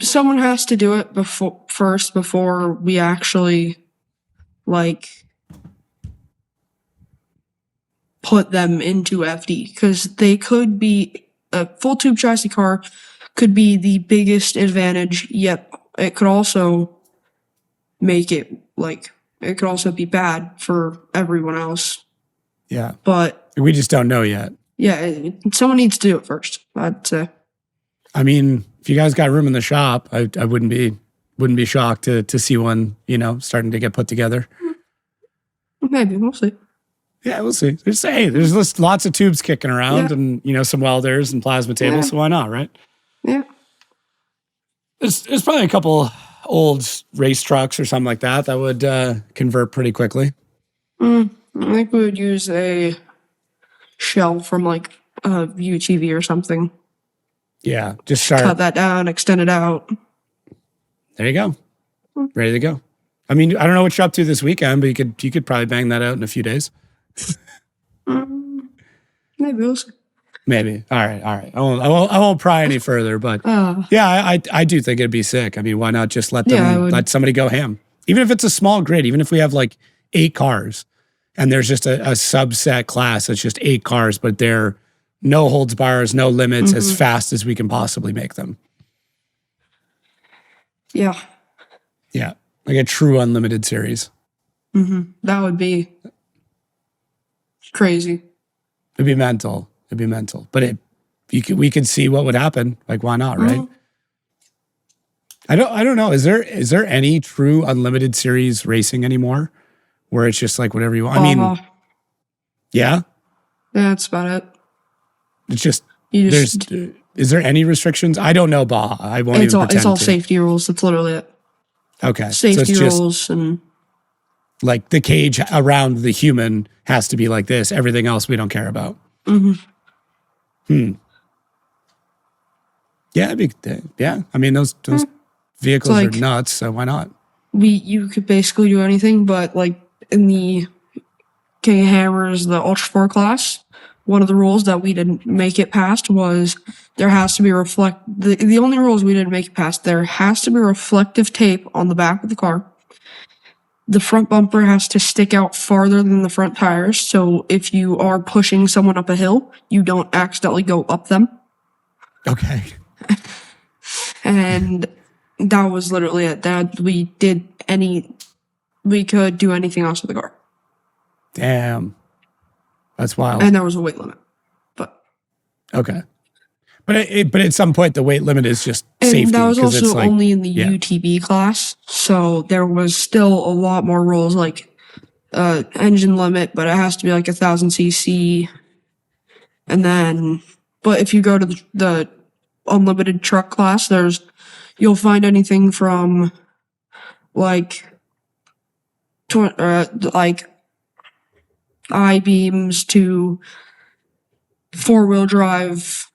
someone has to do it before we actually like put them into FD, because they could be a full tube chassis car could be the biggest advantage, yet it could also make it it could also be bad for everyone else. Yeah. But we just don't know yet. Yeah, someone needs to do it first, I'd say. I mean, if you guys got room in the shop, I wouldn't be shocked to see one, starting to get put together. Maybe, we'll see. Yeah, we'll see. There's lots of tubes kicking around, and some welders and plasma tables, so why not, right? Yeah. There's probably a couple old race trucks or something like that would convert pretty quickly. I think we would use a shell from like a UTV or something. Yeah, just start. Cut that down, extend it out. There you go. Ready to go. I mean, I don't know what you're up to this weekend, but you could probably bang that out in a few days. Maybe we'll see. Maybe. All right. I won't pry any further, but yeah, I do think it'd be sick. I mean, why not just let somebody go ham? Even if it's a small grid, even if we have like 8 cars and there's just a subset class that's just 8 cars, but they're no holds bars, no limits, as fast as we can possibly make them. Yeah. Yeah. Like a true unlimited series. That would be crazy. It'd be mental. But we could see what would happen. Like, why not, right? I don't know. Is there any true unlimited series racing anymore, where it's just like whatever you want? I mean, yeah, that's about it. It's just is there any restrictions? I don't know Baja. I won't even pretend It's all to. safety rules. That's literally it. Okay, Safety so rules and like the cage around the human has to be like this. Everything else we don't care about. Yeah, yeah. I mean, those vehicles are nuts, so why not? You could basically do anything, but like in the King of Hammers, the Ultra 4 class, one of the rules that we didn't make it past was there has to be the only rules we didn't make it past, there has to be reflective tape on the back of the car. The front bumper has to stick out farther than the front tires, so if you are pushing someone up a hill, you don't accidentally go up them. Okay. And that was literally it. We could do anything else with the car. Damn. That's wild. And there was a weight limit. But Okay. But at some point, the weight limit is just and safety. that was 'cause it's also like, only in the UTB class. So there was still a lot more rules, like engine limit, but it has to be like 1,000 cc. And then, but if you go to the unlimited truck class, you'll find anything from like I-beams to 4-wheel drive,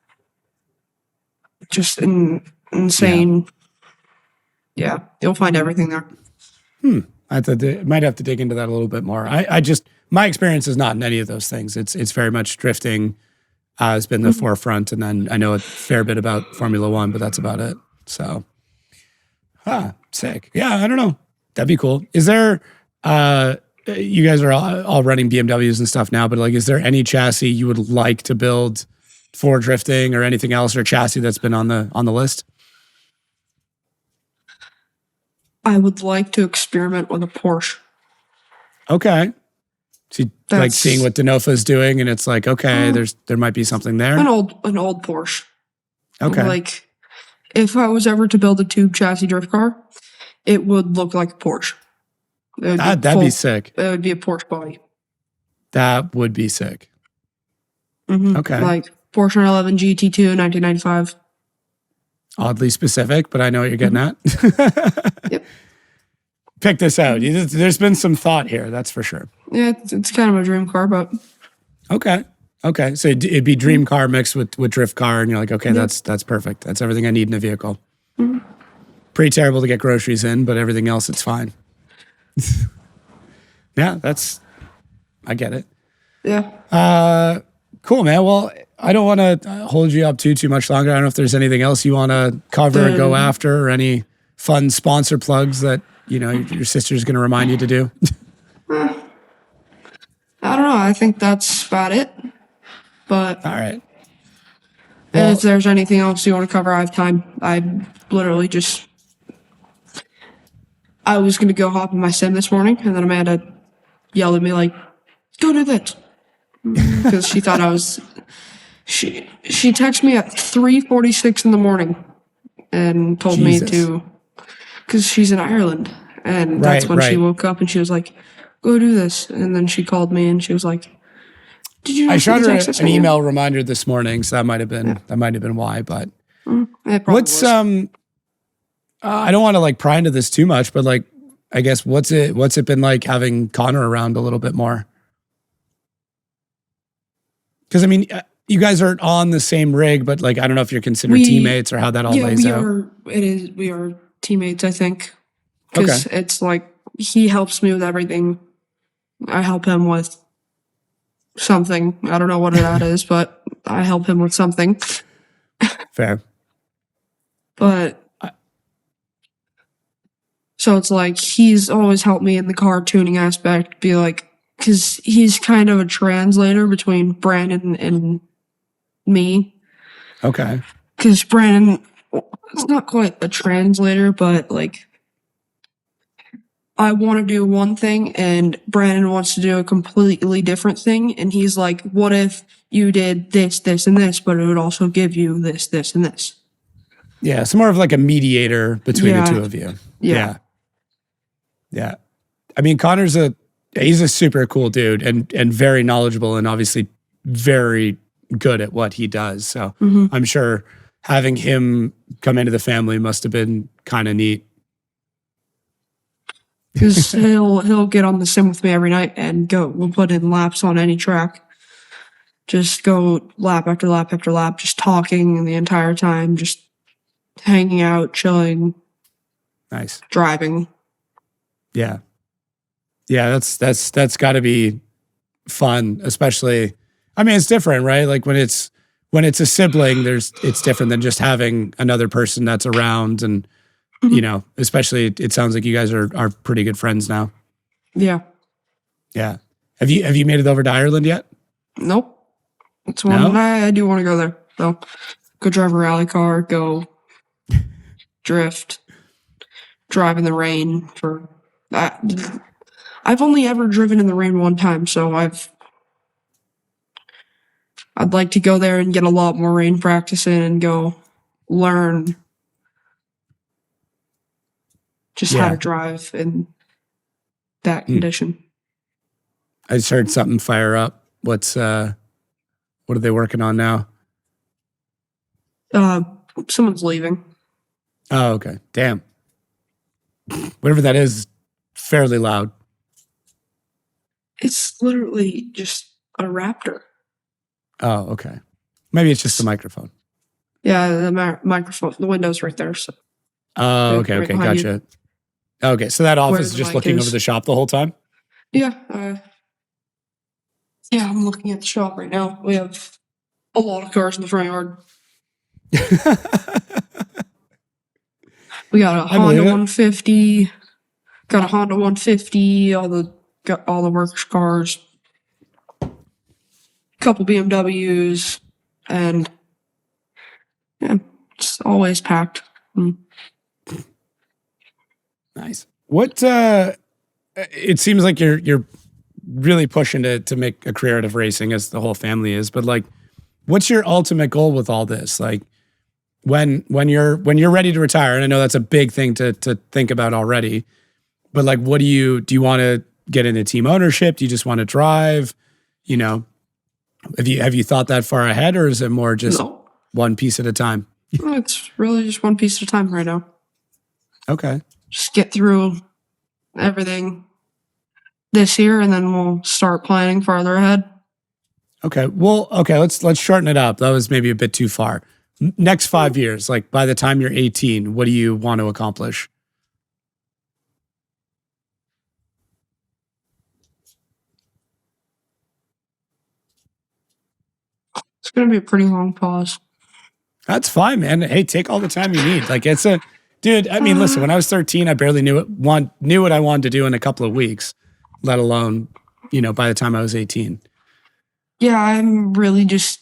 just insane. Yeah, you'll find everything there. Might have to dig into that a little bit more. I just, my experience is not in any of those things. It's very much drifting has been the forefront, and then I know a fair bit about Formula One, but that's about it. So, sick. Yeah, I don't know. That'd be cool. Is there? You guys are all running BMWs and stuff now, but like, is there any chassis you would like to build for drifting or anything else, or chassis that's been on the list? I would like to experiment with a Porsche. Okay. So like seeing what Denofa's doing, and it's like, okay, there might be something there. An old Porsche. Okay. Like, if I was ever to build a tube chassis drift car, it would look like a Porsche. That'd be sick. It would be a Porsche body. That would be sick. Mm-hmm. Okay. Like Porsche 911 GT2 1995. Oddly specific, but I know what you're getting at. Yep. Pick this out. There's been some thought here, that's for sure. Yeah, it's kind of a dream car, but Okay. So it'd be dream car mixed with drift car, and you're like, okay, that's perfect. That's everything I need in a vehicle. Mm-hmm. Pretty terrible to get groceries in, but everything else, it's fine. Yeah, I get it. yeah. Cool, man. Well, I don't want to hold you up too much longer. I don't know if there's anything else you want to cover and go after, or any fun sponsor plugs that, your sister's going to remind you to do. I don't know. I think that's about it. But All right. if there's anything else you want to cover, I have time. I literally I was going to go hop in my sim this morning, and then Amanda yelled at me like, go do this. Because she thought I was... She texted me at 3:46 in the morning and told me to... Because she's in Ireland. And that's when she woke up and she was like, go do this. And then she called me and she was like, did you know I shot her access an email reminder this morning, so that might have been why. But what's I don't want to like pry into this too much, but like, I guess what's it been like having Connor around a little bit more? Because I mean, you guys are on the same rig, but like, I don't know if you're considered teammates or how that all lays out. We are teammates, I think. Because it's like, he helps me with everything. I help him with something. I don't know what that is, but I help him with something. Fair. But so it's like, he's always helped me in the car tuning aspect, be like, because he's kind of a translator between Brandon and me. Okay. Because Brandon, it's not quite a translator, but like, I want to do one thing and Brandon wants to do a completely different thing. And he's like, what if you did this, this, and this, but it would also give you this, this, and this? Yeah. So more of like a mediator between the two of you. Yeah. I mean, Connor's he's a super cool dude and very knowledgeable and obviously very good at what he does. So I'm sure having him come into the family must have been kind of neat. Because he'll get on the sim with me every night and we'll put in laps on any track. Just go lap after lap after lap, just talking the entire time, just hanging out, chilling. Nice. Driving. Yeah. That's got to be fun, especially. I mean, it's different, right? Like when it's a sibling, it's different than just having another person that's around, and especially it sounds like you guys are pretty good friends now. Yeah. Yeah. Have you made it over to Ireland yet? Nope. It's one I do want to go there. So go drive a rally car, go drift, drive in the rain for that. I've only ever driven in the rain one time, so I'd like to go there and get a lot more rain practice in and go learn just how to drive in that condition. I just heard something fire up. What are they working on now? Someone's leaving. Oh, okay. Damn. Whatever that is, fairly loud. It's literally just a Raptor. Oh, okay. Maybe it's just the microphone. Yeah, the microphone, the window's right there. So. Oh, okay, right okay, behind gotcha. Okay, so that office is the just mic looking is. over the shop the whole time? Yeah. I'm looking at the shop right now. We have a lot of cars in the front yard. We got a Honda 150. Got a Honda 150. Got all the works cars. Couple BMWs, and it's always packed. Nice. What? It seems like you're really pushing to make a career out of racing, as the whole family is. But like, what's your ultimate goal with all this? Like, when you're ready to retire, and I know that's a big thing to think about already. But like, what do you want to get into team ownership? Do you just want to drive? You know, have you thought that far ahead, or is it more just one piece at a time? It's really just one piece at a time right now. Okay. Just get through everything this year, and then we'll start planning farther ahead. Okay. Well, okay. Let's shorten it up. That was maybe a bit too far. Next 5 years, like by the time you're 18, what do you want to accomplish? It's going to be a pretty long pause. That's fine, man. Hey, take all the time you need. Like dude, I mean, listen, when I was 13, I barely knew what I wanted to do in a couple of weeks, let alone, by the time I was 18. Yeah, I'm really just,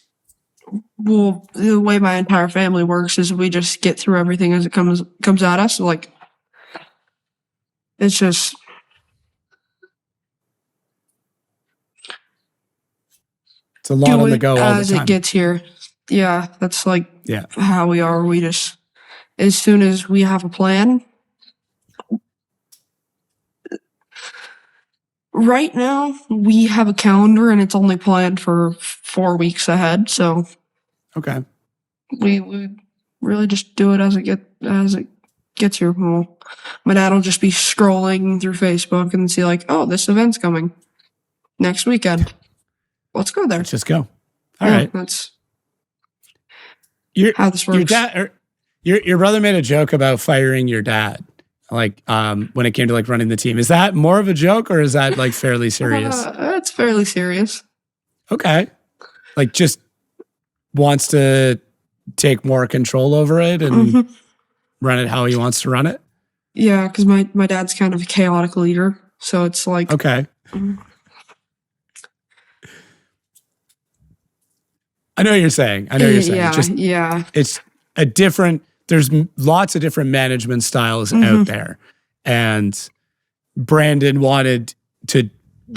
the way my entire family works is we just get through everything as it comes at us. Like, it's just, it's a lot on the go all the time. As it gets here. Yeah, that's like how we are. We just, as soon as we have a plan. Right now, we have a calendar and it's only planned for 4 weeks ahead. So, okay, we really just do it as it gets here. Well, my dad will just be scrolling through Facebook and see like, oh, this event's coming next weekend. Let's go there. Let's just go. All right. That's how this works. Your brother made a joke about firing your dad. Like, when it came to like running the team. Is that more of a joke, or is that like fairly serious? It's fairly serious. Okay. Like, just wants to take more control over it and run it how he wants to run it? Yeah, because my dad's kind of a chaotic leader. So it's like... Okay. I know what you're saying. Yeah. It's a different... There's lots of different management styles out there. And Brandon wanted to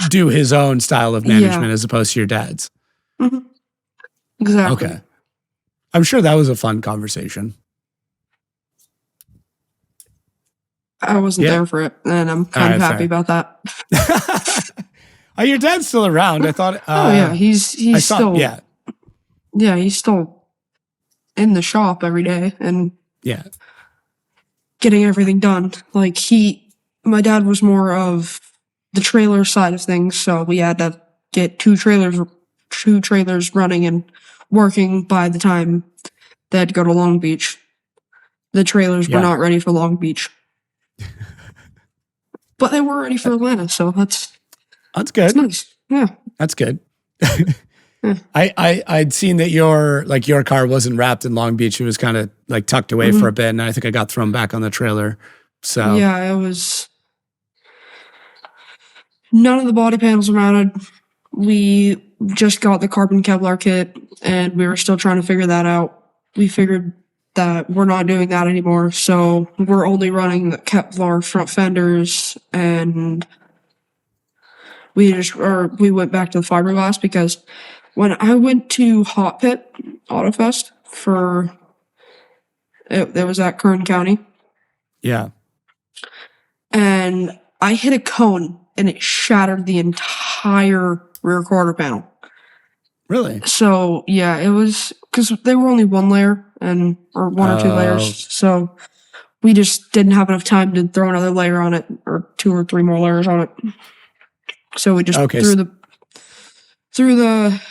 do his own style of management as opposed to your dad's. Exactly. Okay. I'm sure that was a fun conversation. I wasn't there for it, and I'm kind of happy about that. Oh, your dad's still around. I thought... he's still... Yeah, he's still in the shop every day and getting everything done. Like my dad was more of the trailer side of things, so we had to get two trailers running and working by the time they had to go to Long Beach. The trailers were not ready for Long Beach. But they were ready for Atlanta, so that's good. That's nice. Yeah. That's good. I'd seen that your car wasn't wrapped in Long Beach. It was kind of like tucked away for a bit, and I think I got thrown back on the trailer. So yeah, it was. None of the body panels were mounted. We just got the carbon Kevlar kit, and we were still trying to figure that out. We figured that we're not doing that anymore, so we're only running the Kevlar front fenders, and we went back to the fiberglass because When I went to Hot Pit Autofest it was at Kern County, Yeah. and I hit a cone and it shattered the entire rear quarter panel. Really? So yeah, it was because they were only one layer or one or two layers. So we just didn't have enough time to throw another layer on it, or 2 or 3 more layers on it. So we just threw the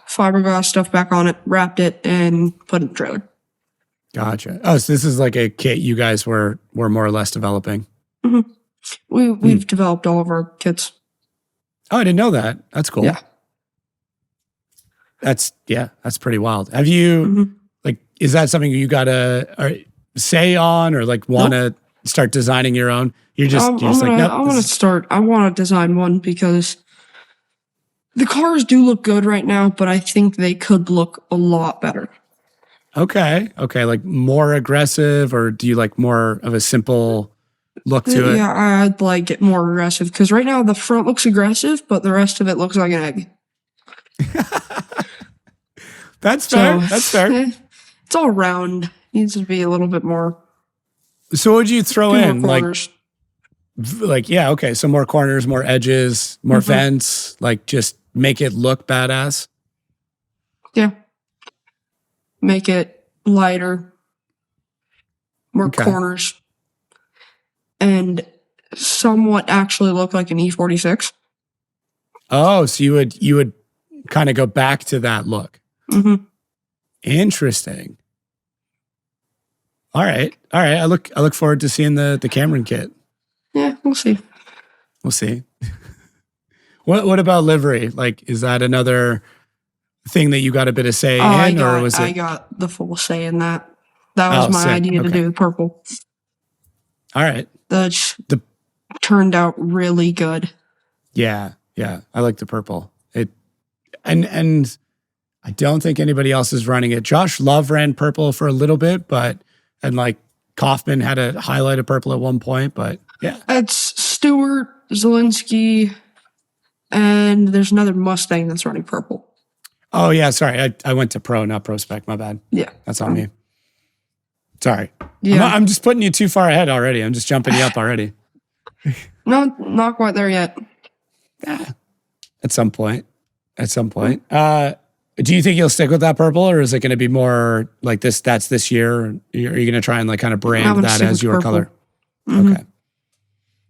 fiberglass stuff back on it, wrapped it, and put it in the trailer. Gotcha. Oh, so this is like a kit you guys were more or less developing. Mm-hmm. We've developed all of our kits. Oh, I didn't know that. That's cool. Yeah. That's pretty wild. Have you like, is that something you got to say on, or like want to start designing your own? You're just I want to design one because the cars do look good right now, but I think they could look a lot better. Okay. Like more aggressive, or do you like more of a simple look to it? Yeah, I'd like it more aggressive because right now the front looks aggressive, but the rest of it looks like an egg. That's fair. That's fair. It's all round. Needs to be a little bit more. So what'd you throw in? Like, yeah, okay. So more corners, more edges, more vents, like just make it look badass. Yeah. Make it lighter, more corners, and somewhat actually look like an E46. Oh, so you would kind of go back to that look. Mm-hmm. Interesting. All right. I look forward to seeing the Camren kit. Yeah, we'll see. We'll see. What about livery? Like, is that another thing that you got a bit of say in, or was it? I got the full say in that. That was my idea to do the purple. All right. That turned out really good. Yeah. I like the purple. And I don't think anybody else is running it. Josh Love ran purple for a little bit, and like Kaufman had a highlight of purple at one point, but yeah. It's Stewart, Zielinski, and there's another Mustang that's running purple. Oh yeah, sorry. I went to pro, not pro spec. My bad. Yeah. That's on me. Sorry. Yeah. I'm just putting you too far ahead already. I'm just jumping you up already. No, not quite there yet. Yeah. At some point. Do you think you'll stick with that purple, or is it going to be more like this? That's this year. Or are you going to try and like kind of brand that as your color? Mm-hmm. Okay.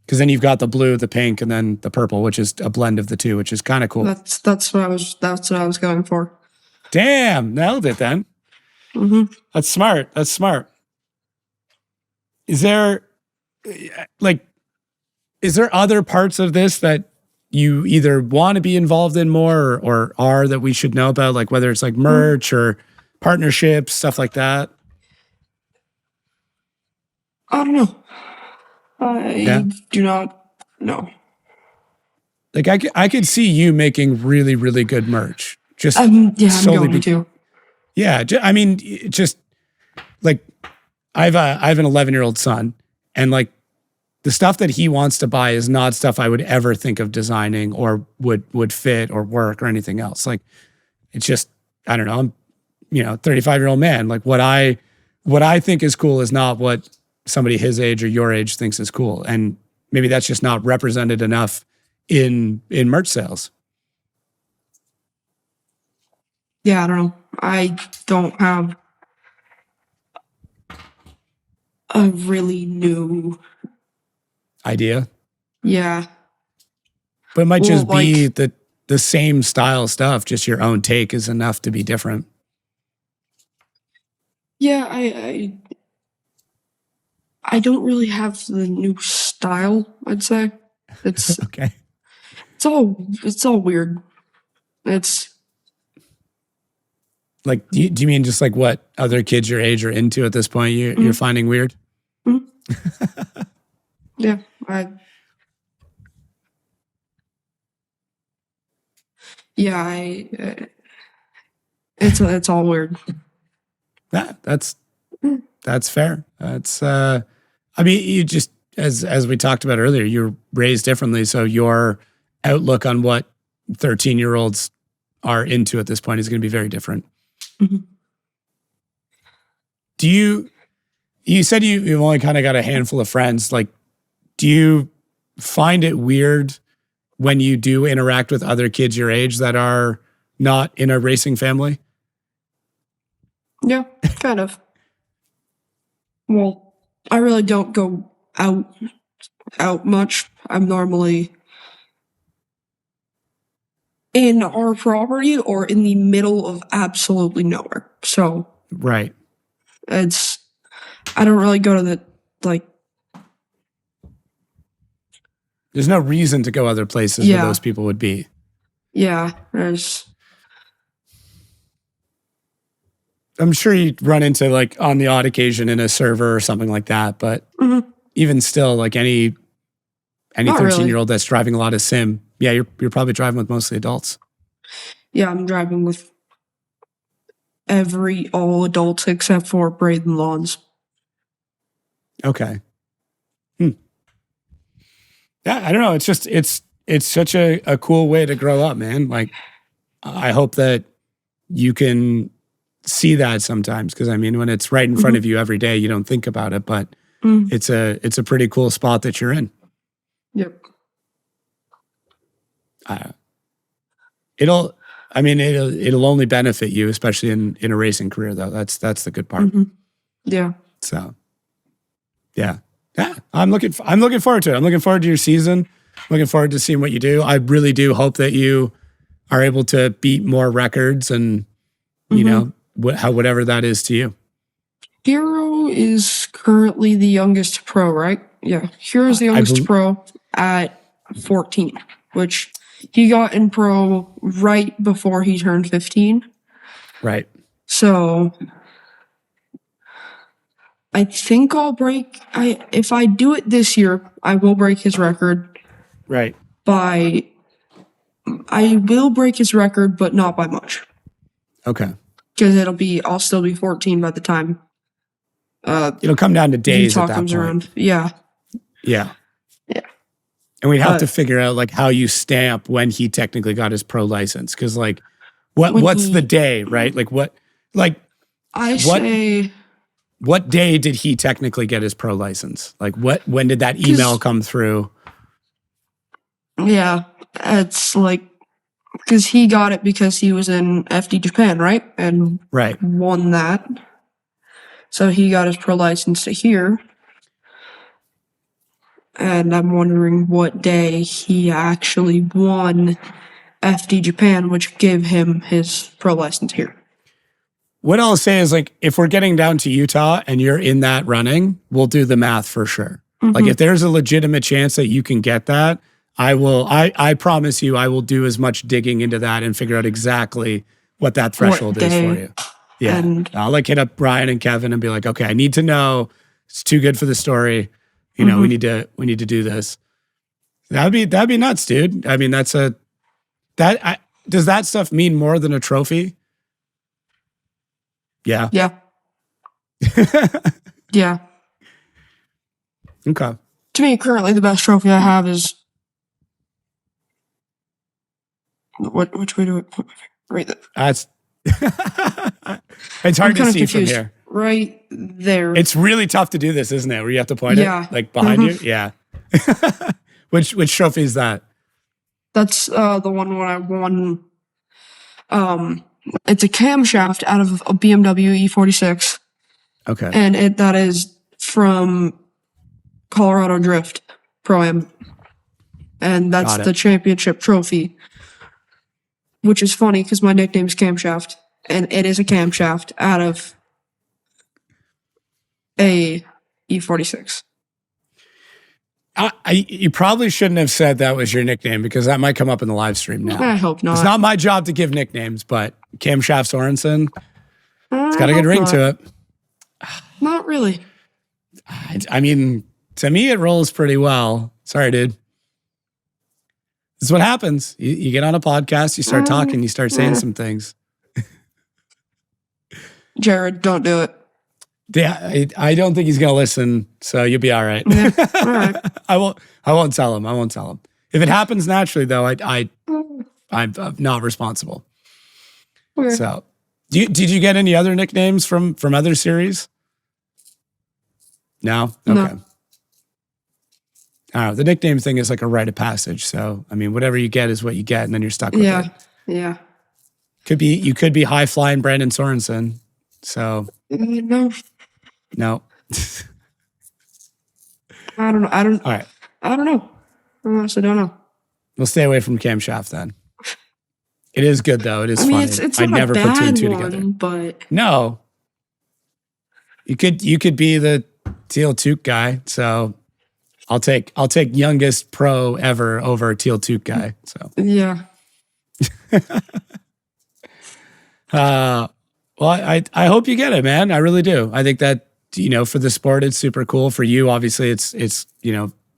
Because then you've got the blue, the pink, and then the purple, which is a blend of the two, which is kind of cool. That's what I was going for. Damn, nailed it then. Mm-hmm. That's smart. Is there other parts of this that you either want to be involved in more or are that we should know about, like whether it's like merch or partnerships, stuff like that? I don't know. I do not know. Like I could see you making really, really good merch. Just I'm going to. Yeah, I mean, just like I have an 11-year-old son, and like the stuff that he wants to buy is not stuff I would ever think of designing or would fit or work or anything else. Like it's just, I don't know. I'm, 35-year-old man. Like what I think is cool is not what somebody his age or your age thinks is cool. And maybe that's just not represented enough in merch sales. Yeah, I don't know. I don't have a really new idea. Yeah. But it might just be the same style stuff, just your own take is enough to be different. Yeah, I don't really have the new style, I'd say. It's okay. It's all weird. It's like, do you mean just like what other kids your age are into at this point? You're finding weird? Mm-hmm. Yeah, it's all weird. That's fair. That's I mean, you just as we talked about earlier, you're raised differently, so your outlook on what 13-year-olds are into at this point is going to be very different. Mhm. Do you said you've only kind of got a handful of friends. Like, do you find it weird when you do interact with other kids your age that are not in a racing family? Yeah, kind of. Well, I really don't go out much. I'm normally in our property or in the middle of absolutely nowhere. So Right. I don't really go to the, like, There's no reason to go other places where those people would be. yeah, I'm sure you run into like on the odd occasion in a server or something like that, but Mhm. even still, like any Not really. 13-year-old that's driving a lot of sim, yeah, you're probably driving with mostly adults. Yeah, I'm driving with all adults except for Braden Lawns. Okay. Yeah, I don't know. It's just it's such a cool way to grow up, man. Like, I hope that you can see that sometimes, because I mean, when it's right in front of you every day, you don't think about it, but it's a pretty cool spot that you're in. Yep. It'll only benefit you, especially in a racing career, though. That's the good part. Yeah. So, yeah, I'm looking forward to it. I'm looking forward to your season. I'm looking forward to seeing what you do. I really do hope that you are able to beat more records, and you know whatever that is to you. Hero is currently the youngest pro, right? Yeah. Hero's the youngest pro at 14, which he got in pro right before he turned 15. Right. So I think if I do it this year, I will break his record. Right. I will break his record, but not by much. Okay. Because I'll still be 14 by the time It'll come down to days Utah at that comes point. around. Yeah. Yeah. Yeah. And we'd have to figure out like how you stamp when he technically got his pro license. Cause like what's the day, right? Like what day did he technically get his pro license? Like when did that email come through? Yeah. It's like, because he got it because he was in FD Japan, right? And won that. So he got his pro license to here. And I'm wondering what day he actually won FD Japan, which gave him his pro license here. What I'll say is, like, if we're getting down to Utah and you're in that running, we'll do the math for sure. Like, if there's a legitimate chance that you can get that, I promise you, I will do as much digging into that and figure out exactly what that threshold is for you. Yeah. And I'll like hit up Brian and Kevin and be like, okay, I need to know. It's too good for the story. You know, we need to do this. That'd be nuts, dude. I mean, does that stuff mean more than a trophy? Yeah. Yeah. Yeah. Okay. To me, currently the best trophy I have is which way do it right there? That's it's hard to see from here. Right there. It's really tough to do this, isn't it? Where you have to point it like behind you. Yeah. Which trophy is that? That's the one when I won. It's a camshaft out of a BMW E46. Okay. And that is from Colorado Drift Pro-Am. And that's the championship trophy. Which is funny because my nickname is Camshaft. And it is a camshaft out of a E46. You probably shouldn't have said that was your nickname, because that might come up in the live stream now. I hope not. It's not my job to give nicknames, but Camshaft Sorensen, it's got a good ring to it. Not really. I mean, to me, it rolls pretty well. Sorry, dude. This is what happens. You get on a podcast, you start talking, you start saying some things. Jared, don't do it. Yeah, I don't think he's gonna listen, so you'll be all right. Yeah, all right. I won't tell him. If it happens naturally, though, I'm not responsible. Okay. So, did you get any other nicknames from other series? No? Okay. No. I don't know. The nickname thing is like a rite of passage. So, I mean, whatever you get is what you get, and then you're stuck with it. Yeah. You could be high flying Brandon Sorensen. So, No. no. I don't know. All right. I don't know. I honestly don't know. We'll stay away from camshaft then. It is good though. It is I mean, funny. it's I not never a put two and bad two one, together. but No. You could be the Teal Toque guy. So I'll take youngest pro ever over Teal Toque guy. So yeah. well, I hope you get it, man. I really do. I think that, for the sport, it's super cool. For you, obviously, it's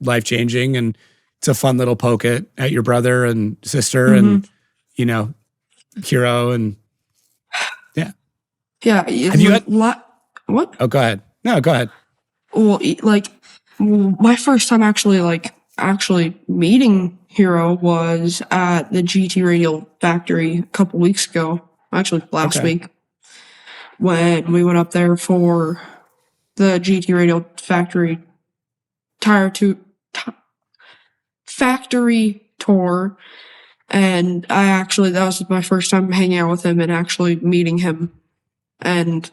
life changing, and it's a fun little poke at your brother and sister, and hero, and yeah. Yeah. Have you had? What? Oh, go ahead. No, go ahead. Well, my first time actually meeting Hero was at the GT Radial factory a couple weeks ago. Actually, last week, when we went up there for the GT Radial factory factory tour, and that was my first time hanging out with him and actually meeting him, and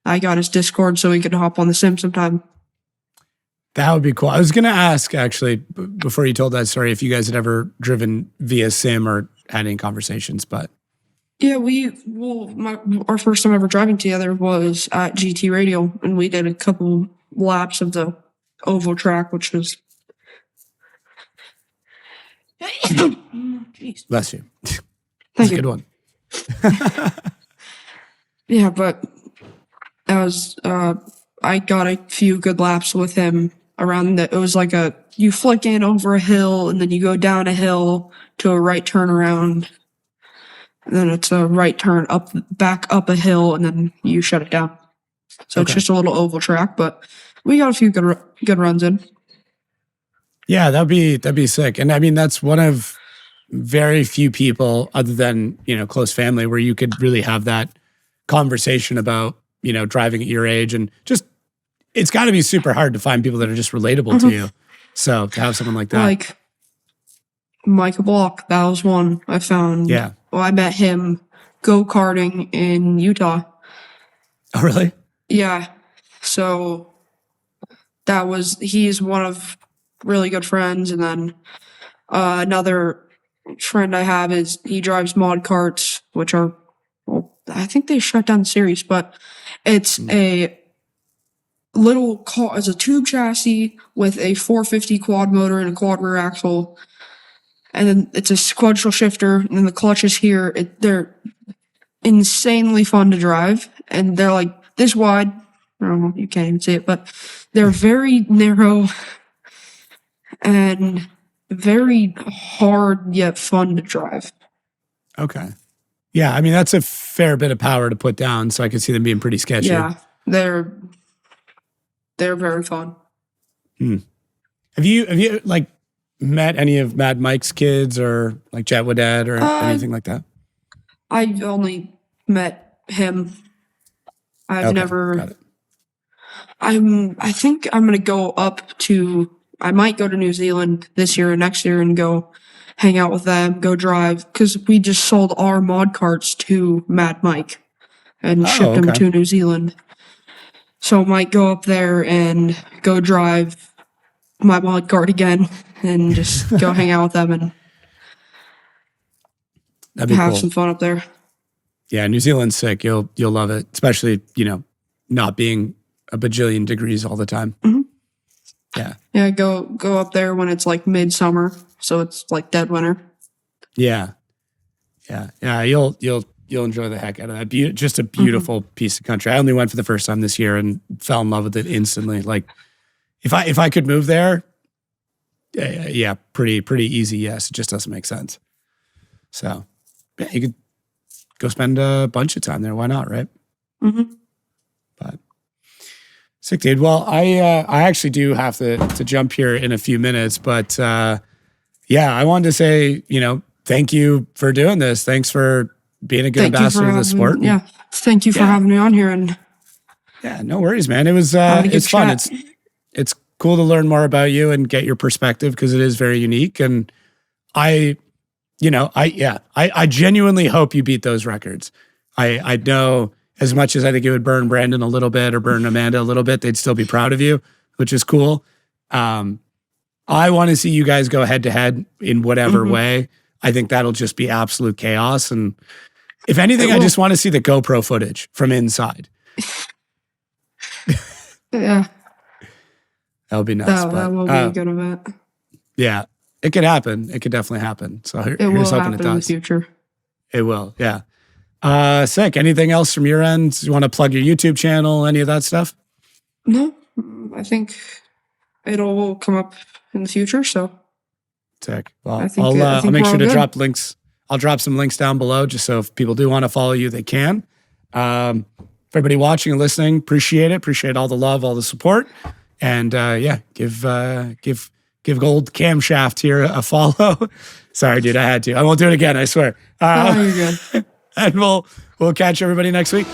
I got his Discord so he could hop on the sim sometime. That would be cool. I was going to ask, actually, before you told that story, if you guys had ever driven via sim or had any conversations, but yeah, our first time ever driving together was at GT Radial, and we did a couple laps of the oval track, which was jeez. bless you. Thank That's a you. good one. Yeah, but that was I got a few good laps with him around it was like you flick in over a hill and then you go down a hill to a right turnaround. And then it's a right turn back up a hill, and then you shut it down. So It's just a little oval track, but we got a few good runs in. Yeah, that'd be sick. And I mean, that's one of very few people other than, close family where you could really have that conversation about, driving at your age, and just, it's got to be super hard to find people that are just relatable to you. So to have someone like that. Like Micah Block, that was one I found. Yeah. Well, I met him go-karting in Utah. Oh, really? Yeah. So he's one of really good friends. And then another friend I have he drives mod carts, which are, I think they shut down the series, but it's a little car, it's a tube chassis with a 450 quad motor and a quad rear axle. And then it's a sequential shifter, and then the clutches here. They're insanely fun to drive, and they're like this wide. I don't know, you can't even see it, but they're very narrow and very hard yet fun to drive. Okay. Yeah, I mean, that's a fair bit of power to put down, so I could see them being pretty sketchy. Yeah, they're very fun. Have you like met any of Mad Mike's kids or like Jet Wadad or anything like that? I only met him. I've never. Got it. I think I'm gonna go I might go to New Zealand this year or next year and go hang out with them, go drive, because we just sold our mod carts to Mad Mike and shipped them to New Zealand. So I might go up there and go drive my mod cart again and just go hang out with them and have some fun up there. Yeah, New Zealand's sick. You'll love it, especially, not being a bajillion degrees all the time. Mm-hmm. Yeah. Yeah, go up there when it's like midsummer, so it's like dead winter. Yeah. Yeah. Yeah, you'll enjoy the heck out of that. Just a beautiful piece of country. I only went for the first time this year and fell in love with it instantly. Like if I could move there, yeah, pretty easy. Yes, it just doesn't make sense. So yeah, you could go spend a bunch of time there. Why not, right? Mm-hmm. But sick, dude. Well, I actually do have to jump here in a few minutes, but yeah, I wanted to say, thank you for doing this. Thanks for being a good Thank you ambassador for of the sport. Yeah, thank you for Yeah. having me on here. And Yeah, no worries, man. It was Having a good it's fun. chat. It's cool to learn more about you and get your perspective because it is very unique. And I genuinely hope you beat those records. I know as much as I think it would burn Brandon a little bit or burn Amanda a little bit, they'd still be proud of you, which is cool. I want to see you guys go head to head in whatever way. I think that'll just be absolute chaos. And if anything, I just want to see the GoPro footage from inside. Yeah, That would be nice. that will be a good event. Yeah, it could happen. It could definitely happen. So It will here's hoping happen it in the does. future. It will. Yeah. Sick. Anything else from your end? You want to plug your YouTube channel? Any of that stuff? No, I think it'll come up in the future. So Sick. Well, I think- I'll I think make we're sure all to good. drop links. I'll drop some links down below just so if people do want to follow you, they can. For everybody watching and listening, appreciate it. Appreciate all the love, all the support. And give Gold Camshaft here a follow. Sorry, dude, I had to. I won't do it again, I swear. you're good. And we'll catch everybody next week.